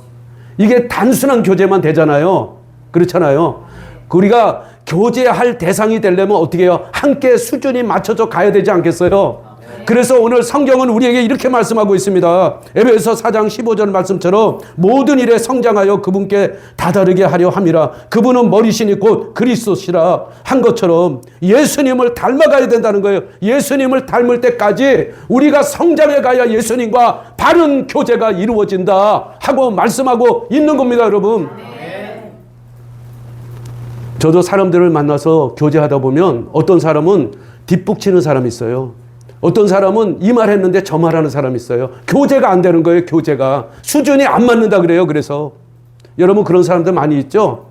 이게 단순한 교제만 되잖아요. 그렇잖아요. 우리가 교제할 대상이 되려면 어떻게 해요? 함께 수준이 맞춰져 가야 되지 않겠어요? 그래서 오늘 성경은 우리에게 이렇게 말씀하고 있습니다. 에베소 4장 15절 말씀처럼 모든 일에 성장하여 그분께 다다르게 하려 함이라. 그분은 머리시니 곧 그리스도시라 한 것처럼 예수님을 닮아가야 된다는 거예요. 예수님을 닮을 때까지 우리가 성장해 가야 예수님과 바른 교제가 이루어진다 하고 말씀하고 있는 겁니다, 여러분. 저도 사람들을 만나서 교제하다 보면 어떤 사람은 뒷북치는 사람이 있어요. 어떤 사람은 이 말 했는데 저 말하는 사람이 있어요. 교제가 안 되는 거예요. 교제가. 수준이 안 맞는다 그래요. 그래서 여러분 그런 사람들 많이 있죠.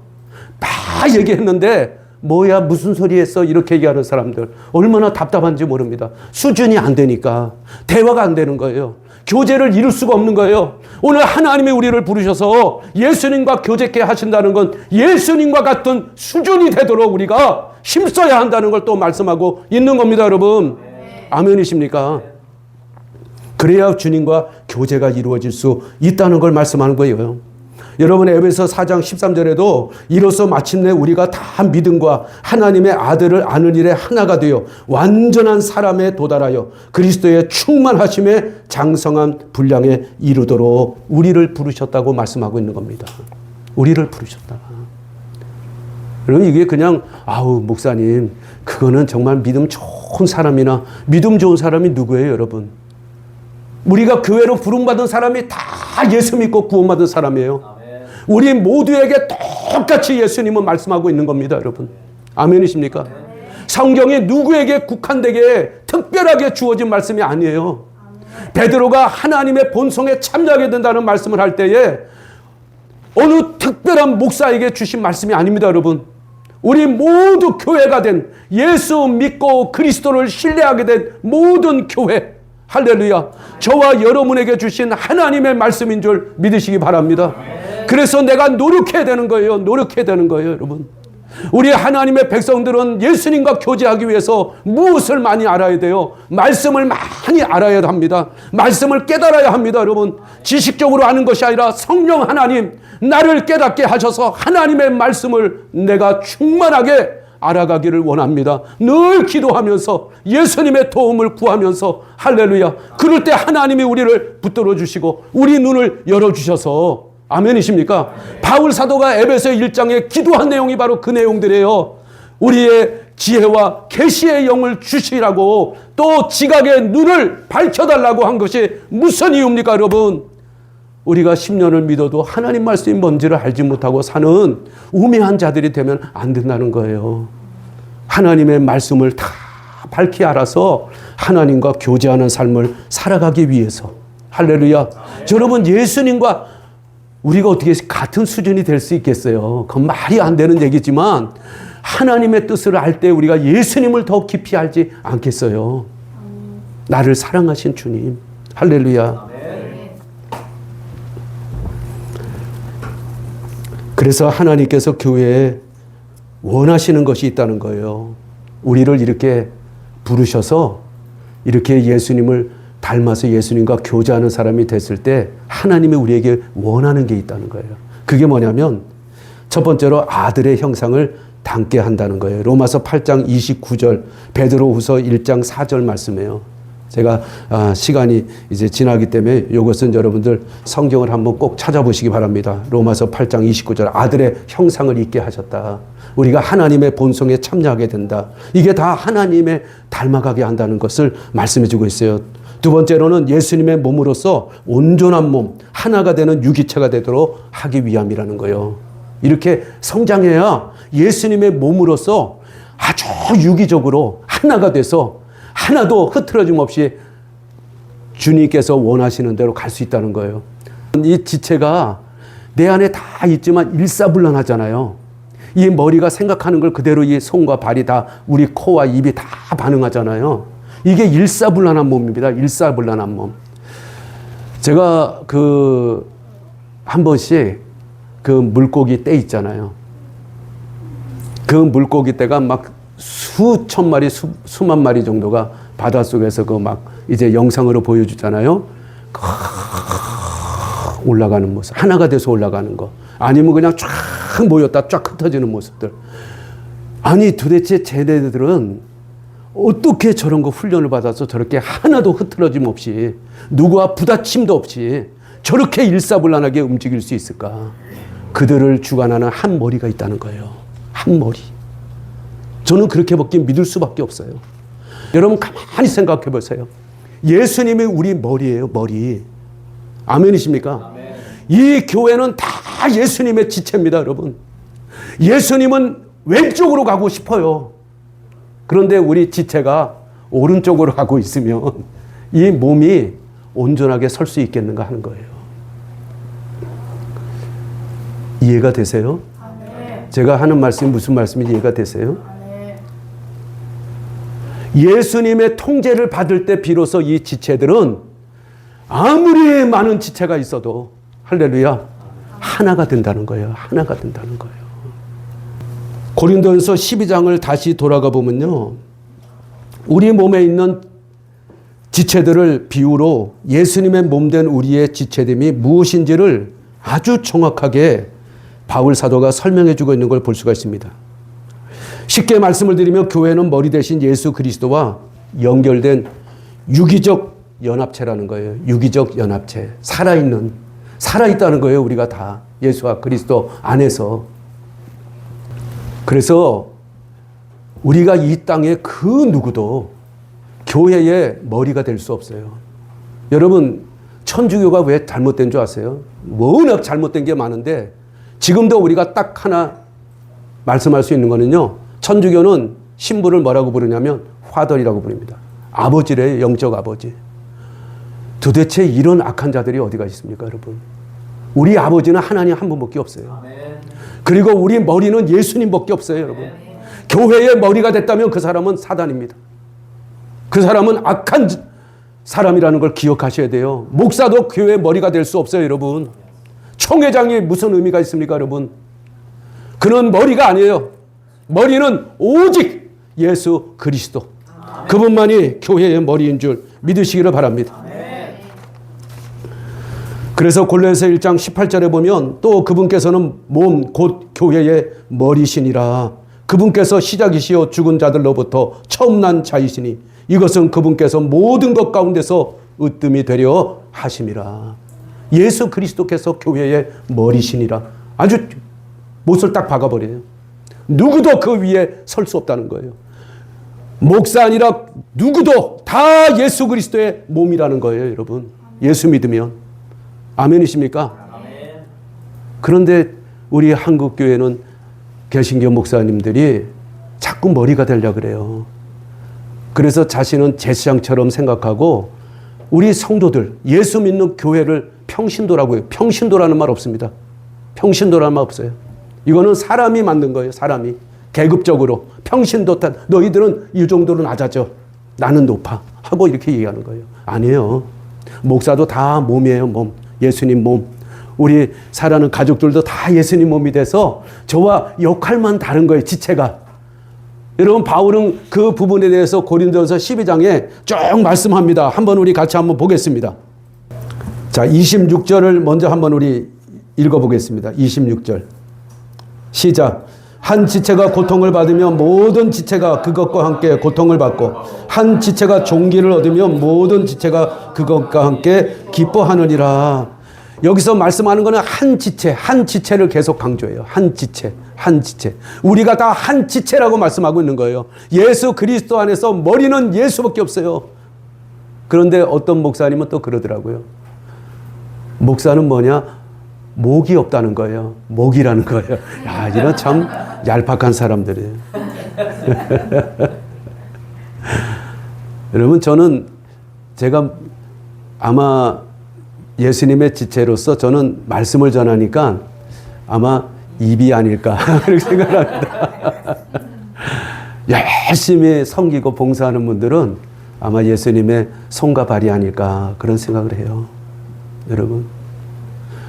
다 얘기했는데 뭐야 무슨 소리 했어 이렇게 얘기하는 사람들 얼마나 답답한지 모릅니다. 수준이 안 되니까 대화가 안 되는 거예요. 교제를 이룰 수가 없는 거예요. 오늘 하나님이 우리를 부르셔서 예수님과 교제케 하신다는 건 예수님과 같은 수준이 되도록 우리가 힘써야 한다는 걸 또 말씀하고 있는 겁니다, 여러분. 아멘이십니까? 그래야 주님과 교제가 이루어질 수 있다는 걸 말씀하는 거예요. 여러분 에베소 4장 13절에도 이로써 마침내 우리가 다 믿음과 하나님의 아들을 아는 일에 하나가 되어 완전한 사람에 도달하여 그리스도의 충만하심에 장성한 분량에 이르도록 우리를 부르셨다고 말씀하고 있는 겁니다. 우리를 부르셨다. 여러분 이게 그냥 아우 목사님 그거는 정말 믿음 좋은 사람이나 믿음 좋은 사람이 누구예요, 여러분? 우리가 교회로 부름받은 사람이 다 예수 믿고 구원받은 사람이에요. 우리 모두에게 똑같이 예수님은 말씀하고 있는 겁니다, 여러분. 아멘이십니까? 성경이 누구에게 국한되게 특별하게 주어진 말씀이 아니에요. 베드로가 하나님의 본성에 참여하게 된다는 말씀을 할 때에 어느 특별한 목사에게 주신 말씀이 아닙니다, 여러분. 우리 모두 교회가 된 예수 믿고 그리스도를 신뢰하게 된 모든 교회, 할렐루야, 저와 여러분에게 주신 하나님의 말씀인 줄 믿으시기 바랍니다. 그래서 내가 노력해야 되는 거예요. 노력해야 되는 거예요, 여러분. 우리 하나님의 백성들은 예수님과 교제하기 위해서 무엇을 많이 알아야 돼요? 말씀을 많이 알아야 합니다. 말씀을 깨달아야 합니다, 여러분. 지식적으로 아는 것이 아니라 성령 하나님 나를 깨닫게 하셔서 하나님의 말씀을 내가 충만하게 알아가기를 원합니다. 늘 기도하면서 예수님의 도움을 구하면서 할렐루야. 그럴 때 하나님이 우리를 붙들어 주시고 우리 눈을 열어주셔서 아멘이십니까? 바울 사도가 에베소 1장에 기도한 내용이 바로 그 내용들이에요. 우리의 지혜와 계시의 영을 주시라고 또 지각의 눈을 밝혀달라고 한 것이 무슨 이유입니까, 여러분? 우리가 10년을 믿어도 하나님 말씀이 뭔지를 알지 못하고 사는 우매한 자들이 되면 안 된다는 거예요. 하나님의 말씀을 다 밝히 알아서 하나님과 교제하는 삶을 살아가기 위해서. 할렐루야. 여러분 예수님과 우리가 어떻게 같은 수준이 될 수 있겠어요? 그건 말이 안 되는 얘기지만 하나님의 뜻을 알 때 우리가 예수님을 더 깊이 알지 않겠어요? 나를 사랑하신 주님. 할렐루야. 그래서 하나님께서 교회에 원하시는 것이 있다는 거예요. 우리를 이렇게 부르셔서 이렇게 예수님을 닮아서 예수님과 교제하는 사람이 됐을 때 하나님이 우리에게 원하는 게 있다는 거예요. 그게 뭐냐면 첫 번째로 아들의 형상을 담게 한다는 거예요. 로마서 8장 29절, 베드로후서 1장 4절 말씀이에요. 제가 시간이 이제 지나기 때문에 이것은 여러분들 성경을 한번 꼭 찾아보시기 바랍니다. 로마서 8장 29절 아들의 형상을 입게 하셨다. 우리가 하나님의 본성에 참여하게 된다. 이게 다 하나님의 닮아가게 한다는 것을 말씀해 주고 있어요. 두 번째로는 예수님의 몸으로서 온전한 몸, 하나가 되는 유기체가 되도록 하기 위함이라는 거예요. 이렇게 성장해야 예수님의 몸으로서 아주 유기적으로 하나가 돼서 하나도 흐트러짐 없이 주님께서 원하시는 대로 갈 수 있다는 거예요. 이 지체가 내 안에 다 있지만 일사불란하잖아요. 이 머리가 생각하는 걸 그대로 이 손과 발이 다 우리 코와 입이 다 반응하잖아요. 이게 일사불란한 몸입니다. 일사불란한 몸. 제가 한 번씩 물고기 떼 있잖아요. 그 물고기 떼가 막 수천 마리, 수만 마리 정도가 바닷속에서 이제 영상으로 보여주잖아요. 올라가는 모습. 하나가 돼서 올라가는 거. 아니면 그냥 쫙 모였다 쫙 흩어지는 모습들. 아니 도대체 쟤네들은 어떻게 저런 거 훈련을 받아서 저렇게 하나도 흐트러짐 없이 누구와 부딪힘도 없이 저렇게 일사불란하게 움직일 수 있을까? 그들을 주관하는 한 머리가 있다는 거예요. 한 머리. 저는 그렇게 믿을 수밖에 없어요. 여러분 가만히 생각해 보세요. 예수님이 우리 머리예요. 머리. 아멘이십니까? 아멘. 이 교회는 다 예수님의 지체입니다. 여러분. 예수님은 왼쪽으로 가고 싶어요. 그런데 우리 지체가 오른쪽으로 가고 있으면 이 몸이 온전하게 설 수 있겠는가 하는 거예요. 이해가 되세요? 아멘. 제가 하는 말씀이 무슨 말씀인지 이해가 되세요? 아멘. 예수님의 통제를 받을 때 비로소 이 지체들은 아무리 많은 지체가 있어도 할렐루야 하나가 된다는 거예요. 하나가 된다는 거예요. 고린도전서 12장을 다시 돌아가 보면요. 우리 몸에 있는 지체들을 비유로 예수님의 몸된 우리의 지체됨이 무엇인지를 아주 정확하게 바울 사도가 설명해 주고 있는 걸 볼 수가 있습니다. 쉽게 말씀을 드리면 교회는 머리 대신 예수 그리스도와 연결된 유기적 연합체라는 거예요. 유기적 연합체. 살아있다는 거예요. 우리가 다 예수와 그리스도 안에서. 그래서 우리가 이 땅에 그 누구도 교회의 머리가 될 수 없어요. 여러분 천주교가 왜 잘못된 줄 아세요? 워낙 잘못된 게 많은데 지금도 우리가 딱 하나 말씀할 수 있는 거는요. 천주교는 신부를 뭐라고 부르냐면 화덜이라고 부릅니다. 아버지래요. 영적 아버지. 도대체 이런 악한 자들이 어디가 있습니까, 여러분? 우리 아버지는 하나님 한 분밖에 없어요. 그리고 우리 머리는 예수님밖에 없어요, 여러분. 교회의 머리가 됐다면 그 사람은 사단입니다. 그 사람은 악한 사람이라는 걸 기억하셔야 돼요. 목사도 교회의 머리가 될 수 없어요, 여러분. 총회장이 무슨 의미가 있습니까, 여러분? 그는 머리가 아니에요. 머리는 오직 예수 그리스도. 그분만이 교회의 머리인 줄 믿으시기를 바랍니다. 그래서 골로새 1장 18절에 보면 또 그분께서는 몸 곧 교회의 머리시니라. 그분께서 시작이시요 죽은 자들로부터 처음 난 자이시니 이것은 그분께서 모든 것 가운데서 으뜸이 되려 하심이라. 예수 그리스도께서 교회의 머리시니라. 아주 못을 딱 박아버려요. 누구도 그 위에 설 수 없다는 거예요. 목사 아니라 누구도 다 예수 그리스도의 몸이라는 거예요, 여러분. 예수 믿으면. 아멘이십니까? 아멘. 그런데 우리 한국교회는 개신교 목사님들이 자꾸 머리가 되려고 그래요. 그래서 자신은 제사장처럼 생각하고 우리 성도들, 예수 믿는 교회를 평신도라고 해요. 평신도라는 말 없습니다. 평신도라는 말 없어요. 이거는 사람이 만든 거예요. 사람이. 계급적으로. 평신도, 너희들은 이 정도로 낮아져. 나는 높아. 하고 이렇게 얘기하는 거예요. 아니에요. 목사도 다 몸이에요. 몸. 예수님 몸. 우리 살아가는 가족들도 다 예수님 몸이 돼서 저와 역할만 다른 거예요. 지체가. 여러분 바울은 그 부분에 대해서 고린도전서 12장에 쭉 말씀합니다. 한번 우리 같이 한번 보겠습니다. 자, 26절을 먼저 한번 우리 읽어보겠습니다. 26절. 시작. 한 지체가 고통을 받으면 모든 지체가 그것과 함께 고통을 받고 한 지체가 종기를 얻으면 모든 지체가 그것과 함께 기뻐하느니라. 여기서 말씀하는 것은 한 지체, 한 지체를 계속 강조해요. 한 지체, 한 지체. 우리가 다 한 지체라고 말씀하고 있는 거예요. 예수 그리스도 안에서 머리는 예수밖에 없어요. 그런데 어떤 목사님은 또 그러더라고요. 목사는 뭐냐? 목이 없다는 거예요. 목이라는 거예요. 야, 이런 참 얄팍한 사람들이에요. 여러분, 저는 제가 아마 예수님의 지체로서 저는 말씀을 전하니까 아마 입이 아닐까 그렇게 생각합니다. 열심히 섬기고 봉사하는 분들은 아마 예수님의 손과 발이 아닐까 그런 생각을 해요. 여러분,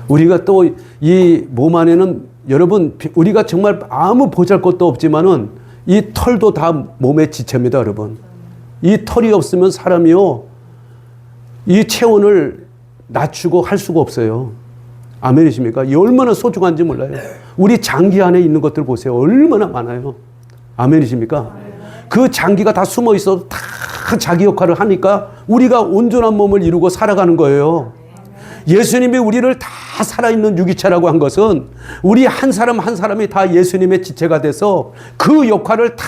우리가 또 이 몸 안에는 여러분, 우리가 정말 아무 보잘것도 없지만은 이 털도 다 몸의 지체입니다, 여러분. 이 털이 없으면 사람이요, 이 체온을 낮추고 할 수가 없어요. 아멘이십니까? 이 얼마나 소중한지 몰라요. 우리 장기 안에 있는 것들 보세요. 얼마나 많아요. 아멘이십니까? 그 장기가 다 숨어 있어도 다 자기 역할을 하니까 우리가 온전한 몸을 이루고 살아가는 거예요. 예수님이 우리를 다 살아있는 유기체라고 한 것은 우리 한 사람 한 사람이 다 예수님의 지체가 돼서 그 역할을 다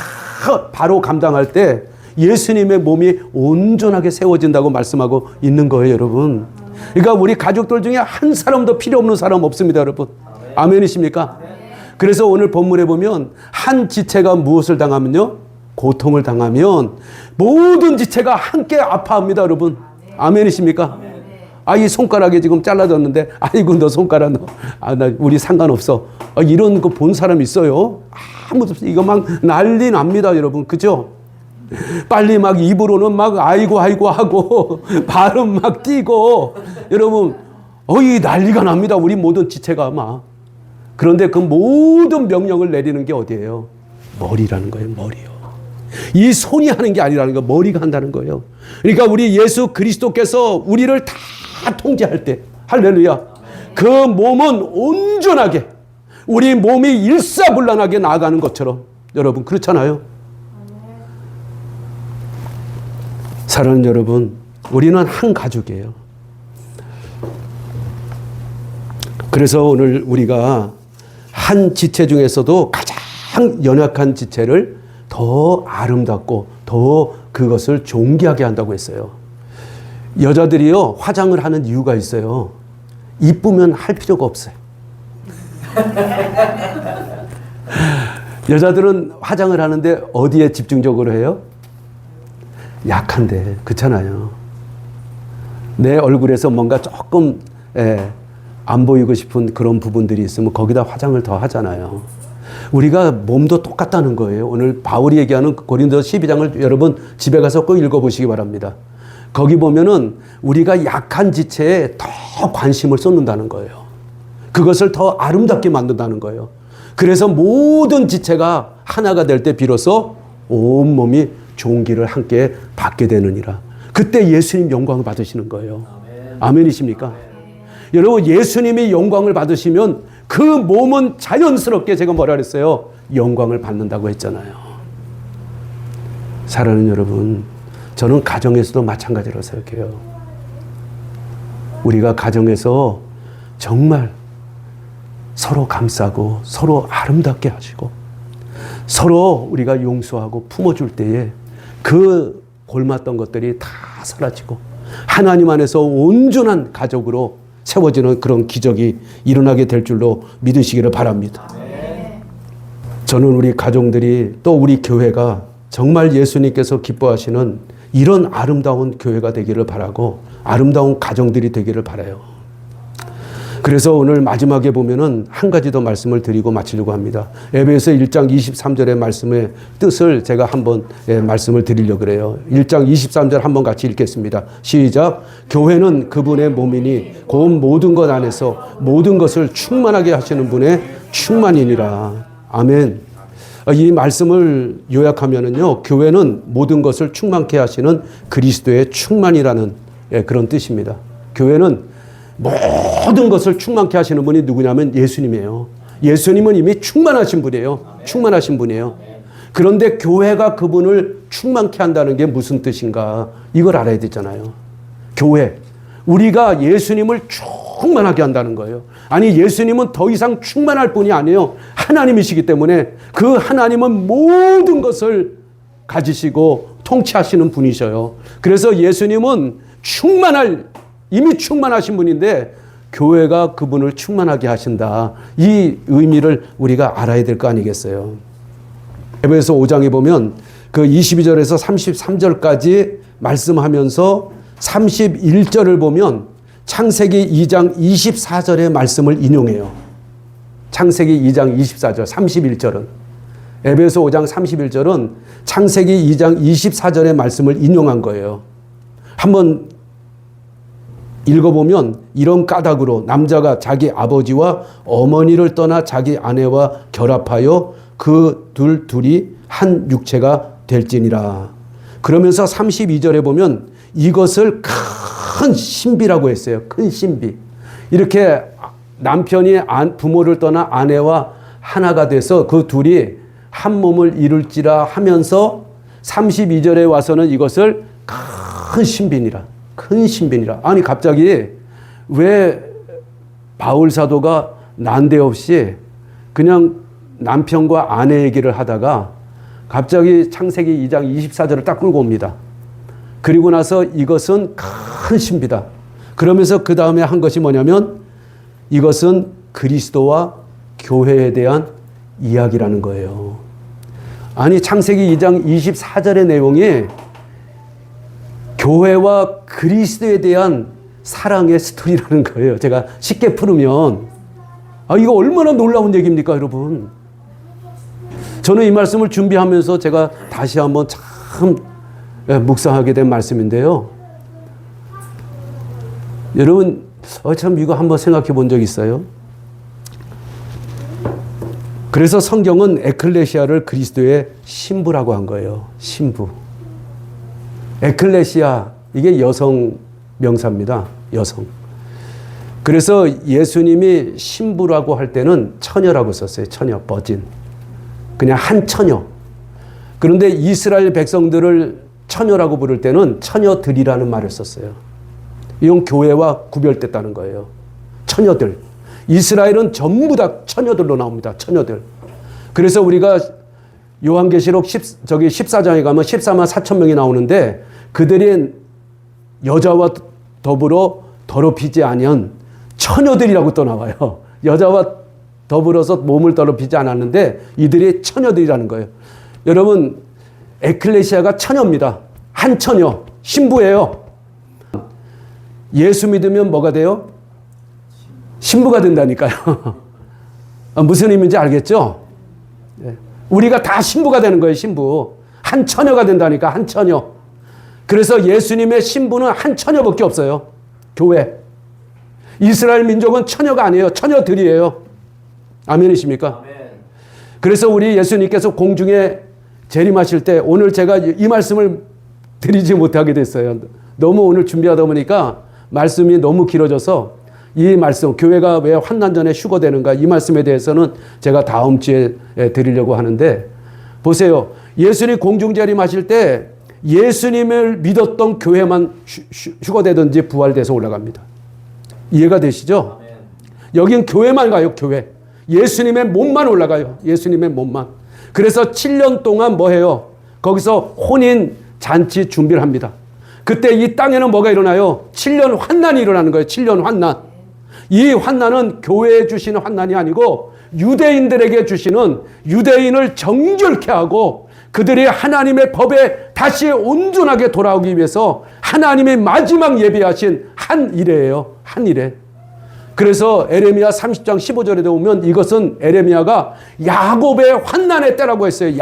바로 감당할 때 예수님의 몸이 온전하게 세워진다고 말씀하고 있는 거예요, 여러분. 그러니까 우리 가족들 중에 한 사람도 필요 없는 사람 없습니다, 여러분. 아멘이십니까? 그래서 오늘 본문에 보면 한 지체가 무엇을 당하면요? 고통을 당하면 모든 지체가 함께 아파합니다, 여러분. 아멘이십니까? 아, 이 손가락이 지금 잘라졌는데, 아이고, 너 손가락, 우리 상관없어. 이런 거 본 사람 있어요? 아무도 없어요. 이거 막 난리 납니다, 여러분. 그죠? 빨리 막 입으로는 막 아이고, 아이고 하고, 발은 막 뛰고, 여러분, 이 난리가 납니다. 우리 모든 지체가 막. 그런데 그 모든 명령을 내리는 게 어디예요? 머리라는 거예요, 머리요. 이 손이 하는 게 아니라는 거예요. 머리가 한다는 거예요. 그러니까 우리 예수 그리스도께서 우리를 다 통제할 때, 할렐루야, 그 몸은 온전하게 우리 몸이 일사불란하게 나아가는 것처럼, 여러분 그렇잖아요. 사랑하는 여러분, 우리는 한 가족이에요. 그래서 오늘 우리가 한 지체 중에서도 가장 연약한 지체를 더 아름답고 더 그것을 존귀하게 한다고 했어요. 여자들이요, 화장을 하는 이유가 있어요. 이쁘면 할 필요가 없어요. 여자들은 화장을 하는데 어디에 집중적으로 해요? 약한데, 그렇잖아요. 내 얼굴에서 뭔가 조금 안 보이고 싶은 그런 부분들이 있으면 거기다 화장을 더 하잖아요. 우리가 몸도 똑같다는 거예요. 오늘 바울이 얘기하는 고린도서 12장을 여러분 집에 가서 꼭 읽어보시기 바랍니다. 거기 보면은 우리가 약한 지체에 더 관심을 쏟는다는 거예요. 그것을 더 아름답게 만든다는 거예요. 그래서 모든 지체가 하나가 될 때 비로소 온몸이 종기를 함께 받게 되느니라. 그때 예수님 영광을 받으시는 거예요. 아멘이십니까? 여러분, 예수님이 영광을 받으시면 그 몸은 자연스럽게, 제가 뭐라 그랬어요? 영광을 받는다고 했잖아요. 사랑하는 여러분, 저는 가정에서도 마찬가지로 생각해요. 우리가 가정에서 정말 서로 감싸고 서로 아름답게 하시고 서로 우리가 용서하고 품어줄 때에 그 골맞던 것들이 다 사라지고 하나님 안에서 온전한 가족으로 세워지는 그런 기적이 일어나게 될 줄로 믿으시기를 바랍니다. 저는 우리 가정들이 또 우리 교회가 정말 예수님께서 기뻐하시는 이런 아름다운 교회가 되기를 바라고 아름다운 가정들이 되기를 바라요. 그래서 오늘 마지막에 보면은 한 가지 더 말씀을 드리고 마치려고 합니다. 에베소 1장 23절의 말씀의 뜻을 제가 한번 말씀을 드리려고 그래요. 1장 23절 한번 같이 읽겠습니다. 시작. 교회는 그분의 몸이니 곧 모든 것 안에서 모든 것을 충만하게 하시는 분의 충만이니라. 아멘. 이 말씀을 요약하면은요, 교회는 모든 것을 충만케 하시는 그리스도의 충만이라는 그런 뜻입니다. 교회는 모든 것을 충만케 하시는 분이 누구냐면 예수님이에요. 예수님은 이미 충만하신 분이에요. 충만하신 분이에요. 그런데 교회가 그분을 충만케 한다는 게 무슨 뜻인가? 이걸 알아야 되잖아요. 교회. 우리가 예수님을 충만하게 한다는 거예요. 아니, 예수님은 더 이상 충만할 분이 아니에요. 하나님이시기 때문에 그 하나님은 모든 것을 가지시고 통치하시는 분이셔요. 그래서 예수님은 이미 충만하신 분인데 교회가 그분을 충만하게 하신다. 이 의미를 우리가 알아야 될 거 아니겠어요? 에베소 5장에 보면 그 22절에서 33절까지 말씀하면서 31절을 보면 창세기 2장 24절의 말씀을 인용해요. 창세기 2장 24절, 31절은. 에베소 5장 31절은 창세기 2장 24절의 말씀을 인용한 거예요. 한번 읽어보면 이런 까닭으로 남자가 자기 아버지와 어머니를 떠나 자기 아내와 결합하여 그 둘이 한 육체가 될지니라. 그러면서 32절에 보면 이것을 큰 신비라고 했어요. 큰 신비. 이렇게 남편이 부모를 떠나 아내와 하나가 돼서 그 둘이 한 몸을 이룰지라 하면서 32절에 와서는 이것을 큰 신비니라. 큰 신비니라. 아니, 갑자기 왜 바울 사도가 난데없이 그냥 남편과 아내 얘기를 하다가 갑자기 창세기 2장 24절을 딱 끌고 옵니다. 그리고 나서 이것은 큰 신비다. 그러면서 그 다음에 한 것이 뭐냐면 이것은 그리스도와 교회에 대한 이야기라는 거예요. 아니, 창세기 2장 24절의 내용이 교회와 그리스도에 대한 사랑의 스토리라는 거예요. 제가 쉽게 풀으면 이거 얼마나 놀라운 얘기입니까, 여러분? 저는 이 말씀을 준비하면서 제가 다시 한번 참 묵상하게 된 말씀인데요. 여러분, 참 이거 한번 생각해 본 적 있어요? 그래서 성경은 에클레시아를 그리스도의 신부라고 한 거예요. 신부. 에클레시아, 이게 여성 명사입니다. 여성. 그래서 예수님이 신부라고 할 때는 처녀라고 썼어요. 처녀, 버진. 그냥 한 처녀. 그런데 이스라엘 백성들을 처녀라고 부를 때는 처녀들이라는 말을 썼어요. 이건 교회와 구별됐다는 거예요. 처녀들. 이스라엘은 전부 다 처녀들로 나옵니다. 처녀들. 그래서 우리가 요한계시록 14장에 가면 14만 4천 명이 나오는데 그들이 여자와 더불어 더럽히지 아니한 처녀들이라고 또 나와요. 여자와 더불어서 몸을 더럽히지 않았는데 이들이 처녀들이라는 거예요. 여러분, 에클레시아가 처녀입니다. 한 처녀, 신부예요. 예수 믿으면 뭐가 돼요? 신부가 된다니까요. 무슨 의미인지 알겠죠? 우리가 다 신부가 되는 거예요, 신부. 한 처녀가 된다니까, 한 처녀. 그래서 예수님의 신부는 한 처녀밖에 없어요. 교회. 이스라엘 민족은 처녀가 아니에요. 처녀들이에요. 아멘이십니까? 아멘. 그래서 우리 예수님께서 공중에 재림하실 때 오늘 제가 이 말씀을 드리지 못하게 됐어요. 너무 오늘 준비하다 보니까 말씀이 너무 길어져서 이 말씀, 교회가 왜 환난전에 휴거되는가, 이 말씀에 대해서는 제가 다음 주에 드리려고 하는데, 보세요. 예수님 공중 재림하실 때 예수님을 믿었던 교회만 휴거되든지 부활돼서 올라갑니다. 이해가 되시죠? 여긴 교회만 가요, 교회. 예수님의 몸만 올라가요. 예수님의 몸만. 그래서 7년 동안 뭐 해요? 거기서 혼인 잔치 준비를 합니다. 그때 이 땅에는 뭐가 일어나요? 7년 환난이 일어나는 거예요. 7년 환난. 이 환난은 교회에 주시는 환난이 아니고 유대인들에게 주시는, 유대인을 정결케 하고 그들이 하나님의 법에 다시 온전하게 돌아오기 위해서 하나님의 마지막 예비하신 한 일이에요. 한 일에. 그래서 에레미야 30장 15절에 보면 이것은 에레미야가 야곱의 환난의 때라고 했어요.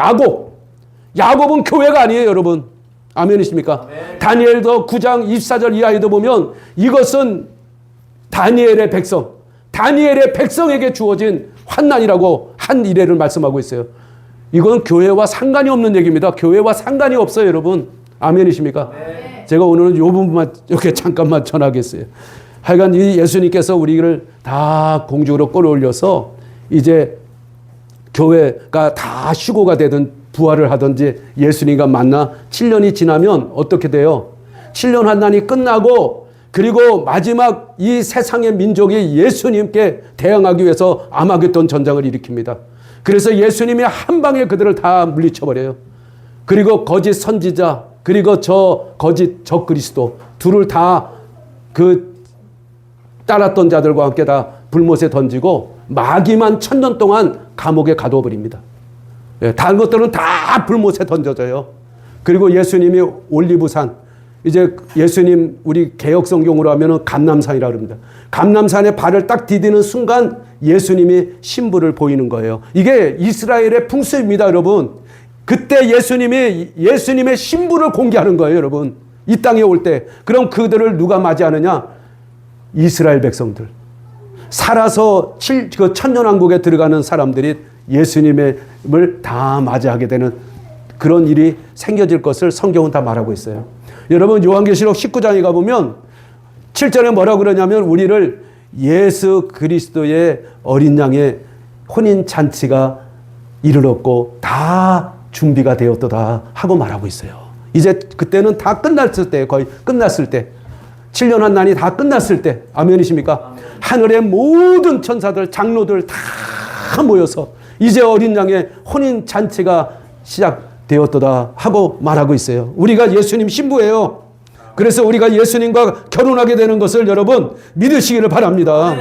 야곱은 교회가 아니에요, 여러분. 아멘이십니까? 아멘. 다니엘도 9장 24절 이하에도 보면 이것은 다니엘의 백성, 다니엘의 백성에게 주어진 환난이라고 한 이래를 말씀하고 있어요. 이건 교회와 상관이 없는 얘기입니다. 교회와 상관이 없어요, 여러분. 아멘이십니까? 아멘. 제가 오늘은 이 부분만 이렇게 잠깐만 전하겠어요. 하여간 이 예수님께서 우리를 다 공중으로 끌어올려서 이제 교회가 다 휴고가 되든 부활을 하든지 예수님과 만나 7년이 지나면 어떻게 돼요? 7년 환난이 끝나고 그리고 마지막 이 세상의 민족이 예수님께 대항하기 위해서 아마겟돈 전쟁을 일으킵니다. 그래서 예수님이 한 방에 그들을 다 물리쳐버려요. 그리고 거짓 선지자 그리고 저 거짓 적그리스도 둘을 다 그 따랐던 자들과 함께 다 불못에 던지고 마귀만 1000년 동안 감옥에 가둬버립니다. 다른 것들은 다 불못에 던져져요. 그리고 예수님이 올리브산, 이제 예수님 우리 개혁성경으로 하면은 감람산이라고 합니다. 감람산에 발을 딱 디디는 순간 예수님이 신부를 보이는 거예요. 이게 이스라엘의 풍습입니다, 여러분. 그때 예수님의 신부를 공개하는 거예요, 여러분. 이 땅에 올 때. 그럼 그들을 누가 맞이하느냐? 이스라엘 백성들. 살아서 천년왕국에 들어가는 사람들이 예수님을 다 맞이하게 되는 그런 일이 생겨질 것을 성경은 다 말하고 있어요. 여러분 요한계시록 19장에 가보면 7절에 뭐라고 그러냐면 우리를 예수 그리스도의 어린 양의 혼인잔치가 이르렀고 다 준비가 되었도다 하고 말하고 있어요. 이제 그때는 다 끝났을 때, 거의 끝났을 때, 7년 환난이 다 끝났을 때, 아멘이십니까? 하늘의 모든 천사들, 장로들 다 모여서 이제 어린 양의 혼인 잔치가 시작되었도다 하고 말하고 있어요. 우리가 예수님 신부예요. 그래서 우리가 예수님과 결혼하게 되는 것을 여러분 믿으시기를 바랍니다.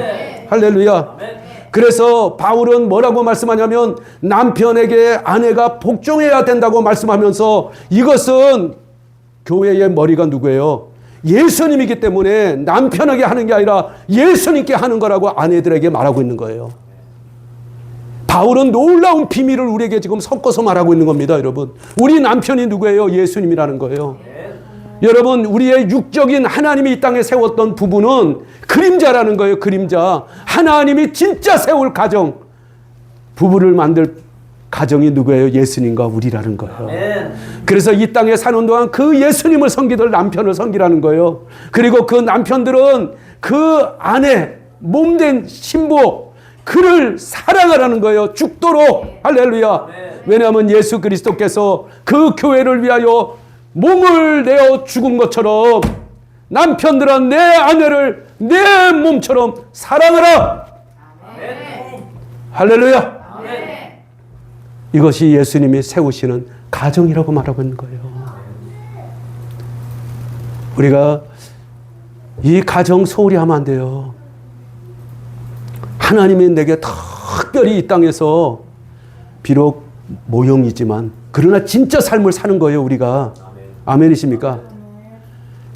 할렐루야. 그래서 바울은 뭐라고 말씀하냐면 남편에게 아내가 복종해야 된다고 말씀하면서 이것은 교회의 머리가 누구예요? 예수님이기 때문에 남편에게 하는 게 아니라 예수님께 하는 거라고 아내들에게 말하고 있는 거예요. 바울은 놀라운 비밀을 우리에게 지금 섞어서 말하고 있는 겁니다, 여러분. 우리 남편이 누구예요? 예수님이라는 거예요. 여러분, 우리의 육적인 하나님이 이 땅에 세웠던 부부는 그림자라는 거예요, 그림자. 하나님이 진짜 세울 가정, 부부를 만들 가정이 누구예요? 예수님과 우리라는 거예요. 그래서 이 땅에 사는 동안 그 예수님을 섬기들 남편을 섬기라는 거예요. 그리고 그 남편들은 그 아내, 몸된 신부, 그를 사랑하라는 거예요. 죽도록. 할렐루야. 왜냐하면 예수 그리스도께서 그 교회를 위하여 몸을 내어 죽은 것처럼 남편들아 내 아내를 내 몸처럼 사랑하라. 아멘. 할렐루야. 아멘. 이것이 예수님이 세우시는 가정이라고 말하고 있는 거예요. 우리가 이 가정 소홀히 하면 안 돼요. 하나님이 내게 특별히 이 땅에서 비록 모형이지만 그러나 진짜 삶을 사는 거예요, 우리가. 아멘이십니까?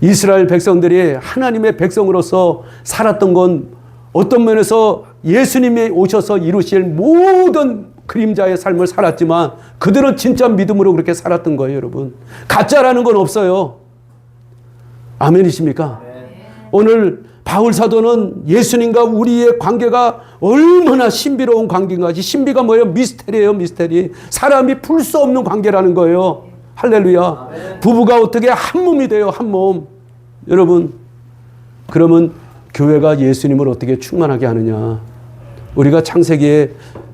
이스라엘 백성들이 하나님의 백성으로서 살았던 건 어떤 면에서 예수님이 오셔서 이루실 모든 그림자의 삶을 살았지만 그들은 진짜 믿음으로 그렇게 살았던 거예요, 여러분. 가짜라는 건 없어요. 아멘이십니까? 오늘 바울 사도는 예수님과 우리의 관계가 얼마나 신비로운 관계인가. 신비가 뭐예요? 미스테리예요, 미스테리. 사람이 풀 수 없는 관계라는 거예요. 할렐루야. 아멘. 부부가 어떻게 한 몸이 돼요, 한 몸. 여러분, 그러면 교회가 예수님을 어떻게 충만하게 하느냐. 우리가 창세기에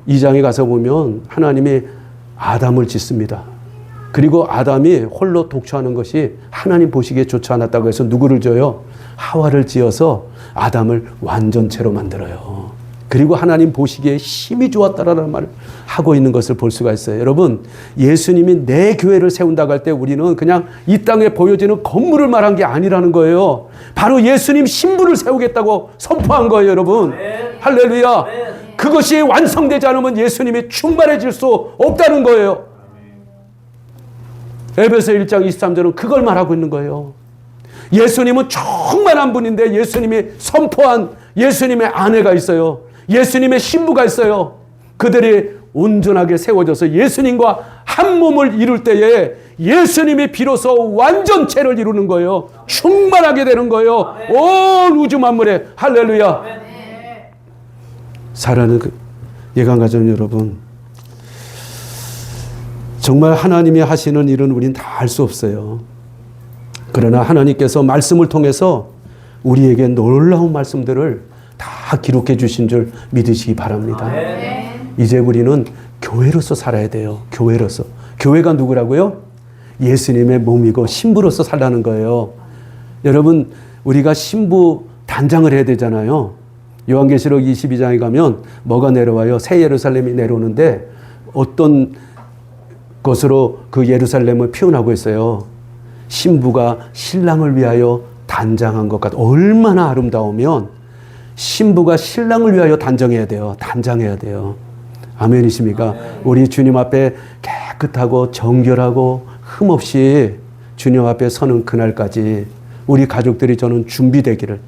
2장에 가서 보면 하나님이 아담을 짓습니다. 그리고 아담이 홀로 독처하는 것이 하나님 보시기에 좋지 않았다고 해서 누구를 줘요? 하와를 지어서 아담을 완전체로 만들어요. 그리고 하나님 보시기에 힘이 좋았다라는 말을 하고 있는 것을 볼 수가 있어요. 여러분, 예수님이 내 교회를 세운다고 할 때 우리는 그냥 이 땅에 보여지는 건물을 말한 게 아니라는 거예요. 바로 예수님 신부를 세우겠다고 선포한 거예요, 여러분. 네. 할렐루야. 네. 그것이 완성되지 않으면 예수님이 충만해질 수 없다는 거예요. 에베소 1장 23절은 그걸 말하고 있는 거예요. 예수님은 충만한 분인데 예수님이 선포한 예수님의 아내가 있어요. 예수님의 신부가 있어요. 그들이 온전하게 세워져서 예수님과 한 몸을 이룰 때에 예수님이 비로소 완전체를 이루는 거예요. 충만하게 되는 거예요. 온 우주 만물에. 할렐루야. 사랑하는 예강가족 여러분, 정말 하나님이 하시는 일은 우린 다 알 수 없어요. 그러나 하나님께서 말씀을 통해서 우리에게 놀라운 말씀들을 다 기록해 주신 줄 믿으시기 바랍니다. 이제 우리는 교회로서 살아야 돼요. 교회로서. 교회가 누구라고요? 예수님의 몸이고 신부로서 살라는 거예요. 여러분, 우리가 신부 단장을 해야 되잖아요. 요한계시록 22장에 가면 뭐가 내려와요? 새 예루살렘이 내려오는데 어떤 것으로 그 예루살렘을 표현하고 있어요. 신부가 신랑을 위하여 단장한 것 같아. 얼마나 아름다우면 신부가 신랑을 위하여 단정해야 돼요. 단장해야 돼요. 아멘이십니까? 우리 주님 앞에 깨끗하고 정결하고 흠없이 주님 앞에 서는 그날까지 우리 가족들이 저는 준비되기를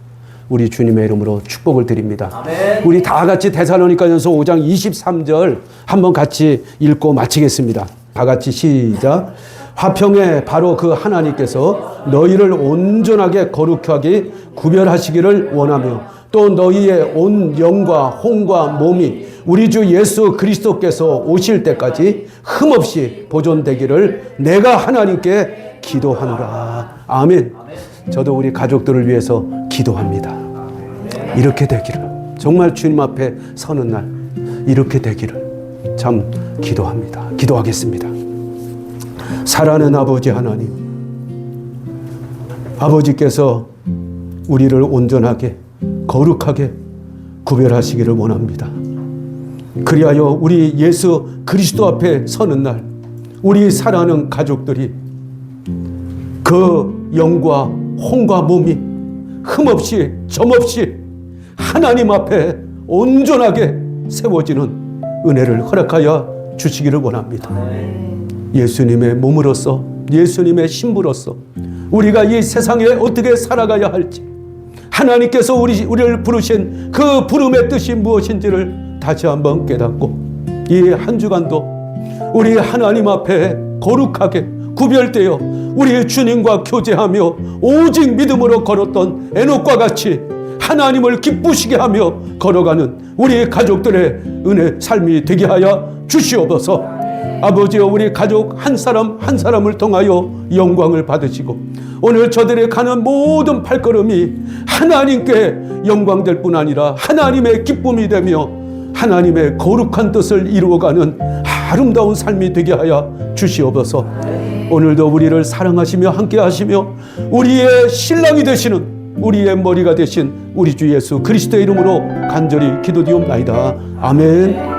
우리 주님의 이름으로 축복을 드립니다. 아멘. 우리 다 같이 데살로니가전서 5장 23절 한번 같이 읽고 마치겠습니다. 다 같이 시작. 화평에 바로 그 하나님께서 너희를 온전하게 거룩하게 구별하시기를 원하며 또 너희의 온 영과 혼과 몸이 우리 주 예수 그리스도께서 오실 때까지 흠없이 보존되기를 내가 하나님께 기도하노라. 아멘. 저도 우리 가족들을 위해서 기도합니다. 이렇게 되기를, 정말 주님 앞에 서는 날 이렇게 되기를 참 기도합니다. 기도하겠습니다. 사랑하는 아버지 하나님, 아버지께서 우리를 온전하게 거룩하게 구별하시기를 원합니다. 그리하여 우리 예수 그리스도 앞에 서는 날 우리 사랑하는 가족들이 그 영과 혼과 몸이 흠없이 점없이 하나님 앞에 온전하게 세워지는 은혜를 허락하여 주시기를 원합니다. 예수님의 몸으로서 예수님의 신부로서 우리가 이 세상에 어떻게 살아가야 할지 하나님께서 우리를 부르신 그 부름의 뜻이 무엇인지를 다시 한번 깨닫고 이 한 주간도 우리 하나님 앞에 거룩하게 구별되어 우리 주님과 교제하며 오직 믿음으로 걸었던 에녹과 같이 하나님을 기쁘시게 하며 걸어가는 우리 가족들의 은혜 삶이 되게 하여 주시옵소서. 아버지여, 우리 가족 한 사람 한 사람을 통하여 영광을 받으시고 오늘 저들이 가는 모든 발걸음이 하나님께 영광될 뿐 아니라 하나님의 기쁨이 되며 하나님의 거룩한 뜻을 이루어가는 아름다운 삶이 되게 하여 주시옵소서. 오늘도 우리를 사랑하시며 함께 하시며 우리의 신랑이 되시는 우리의 머리가 되신 우리 주 예수 그리스도의 이름으로 간절히 기도드리옵나이다. 아멘.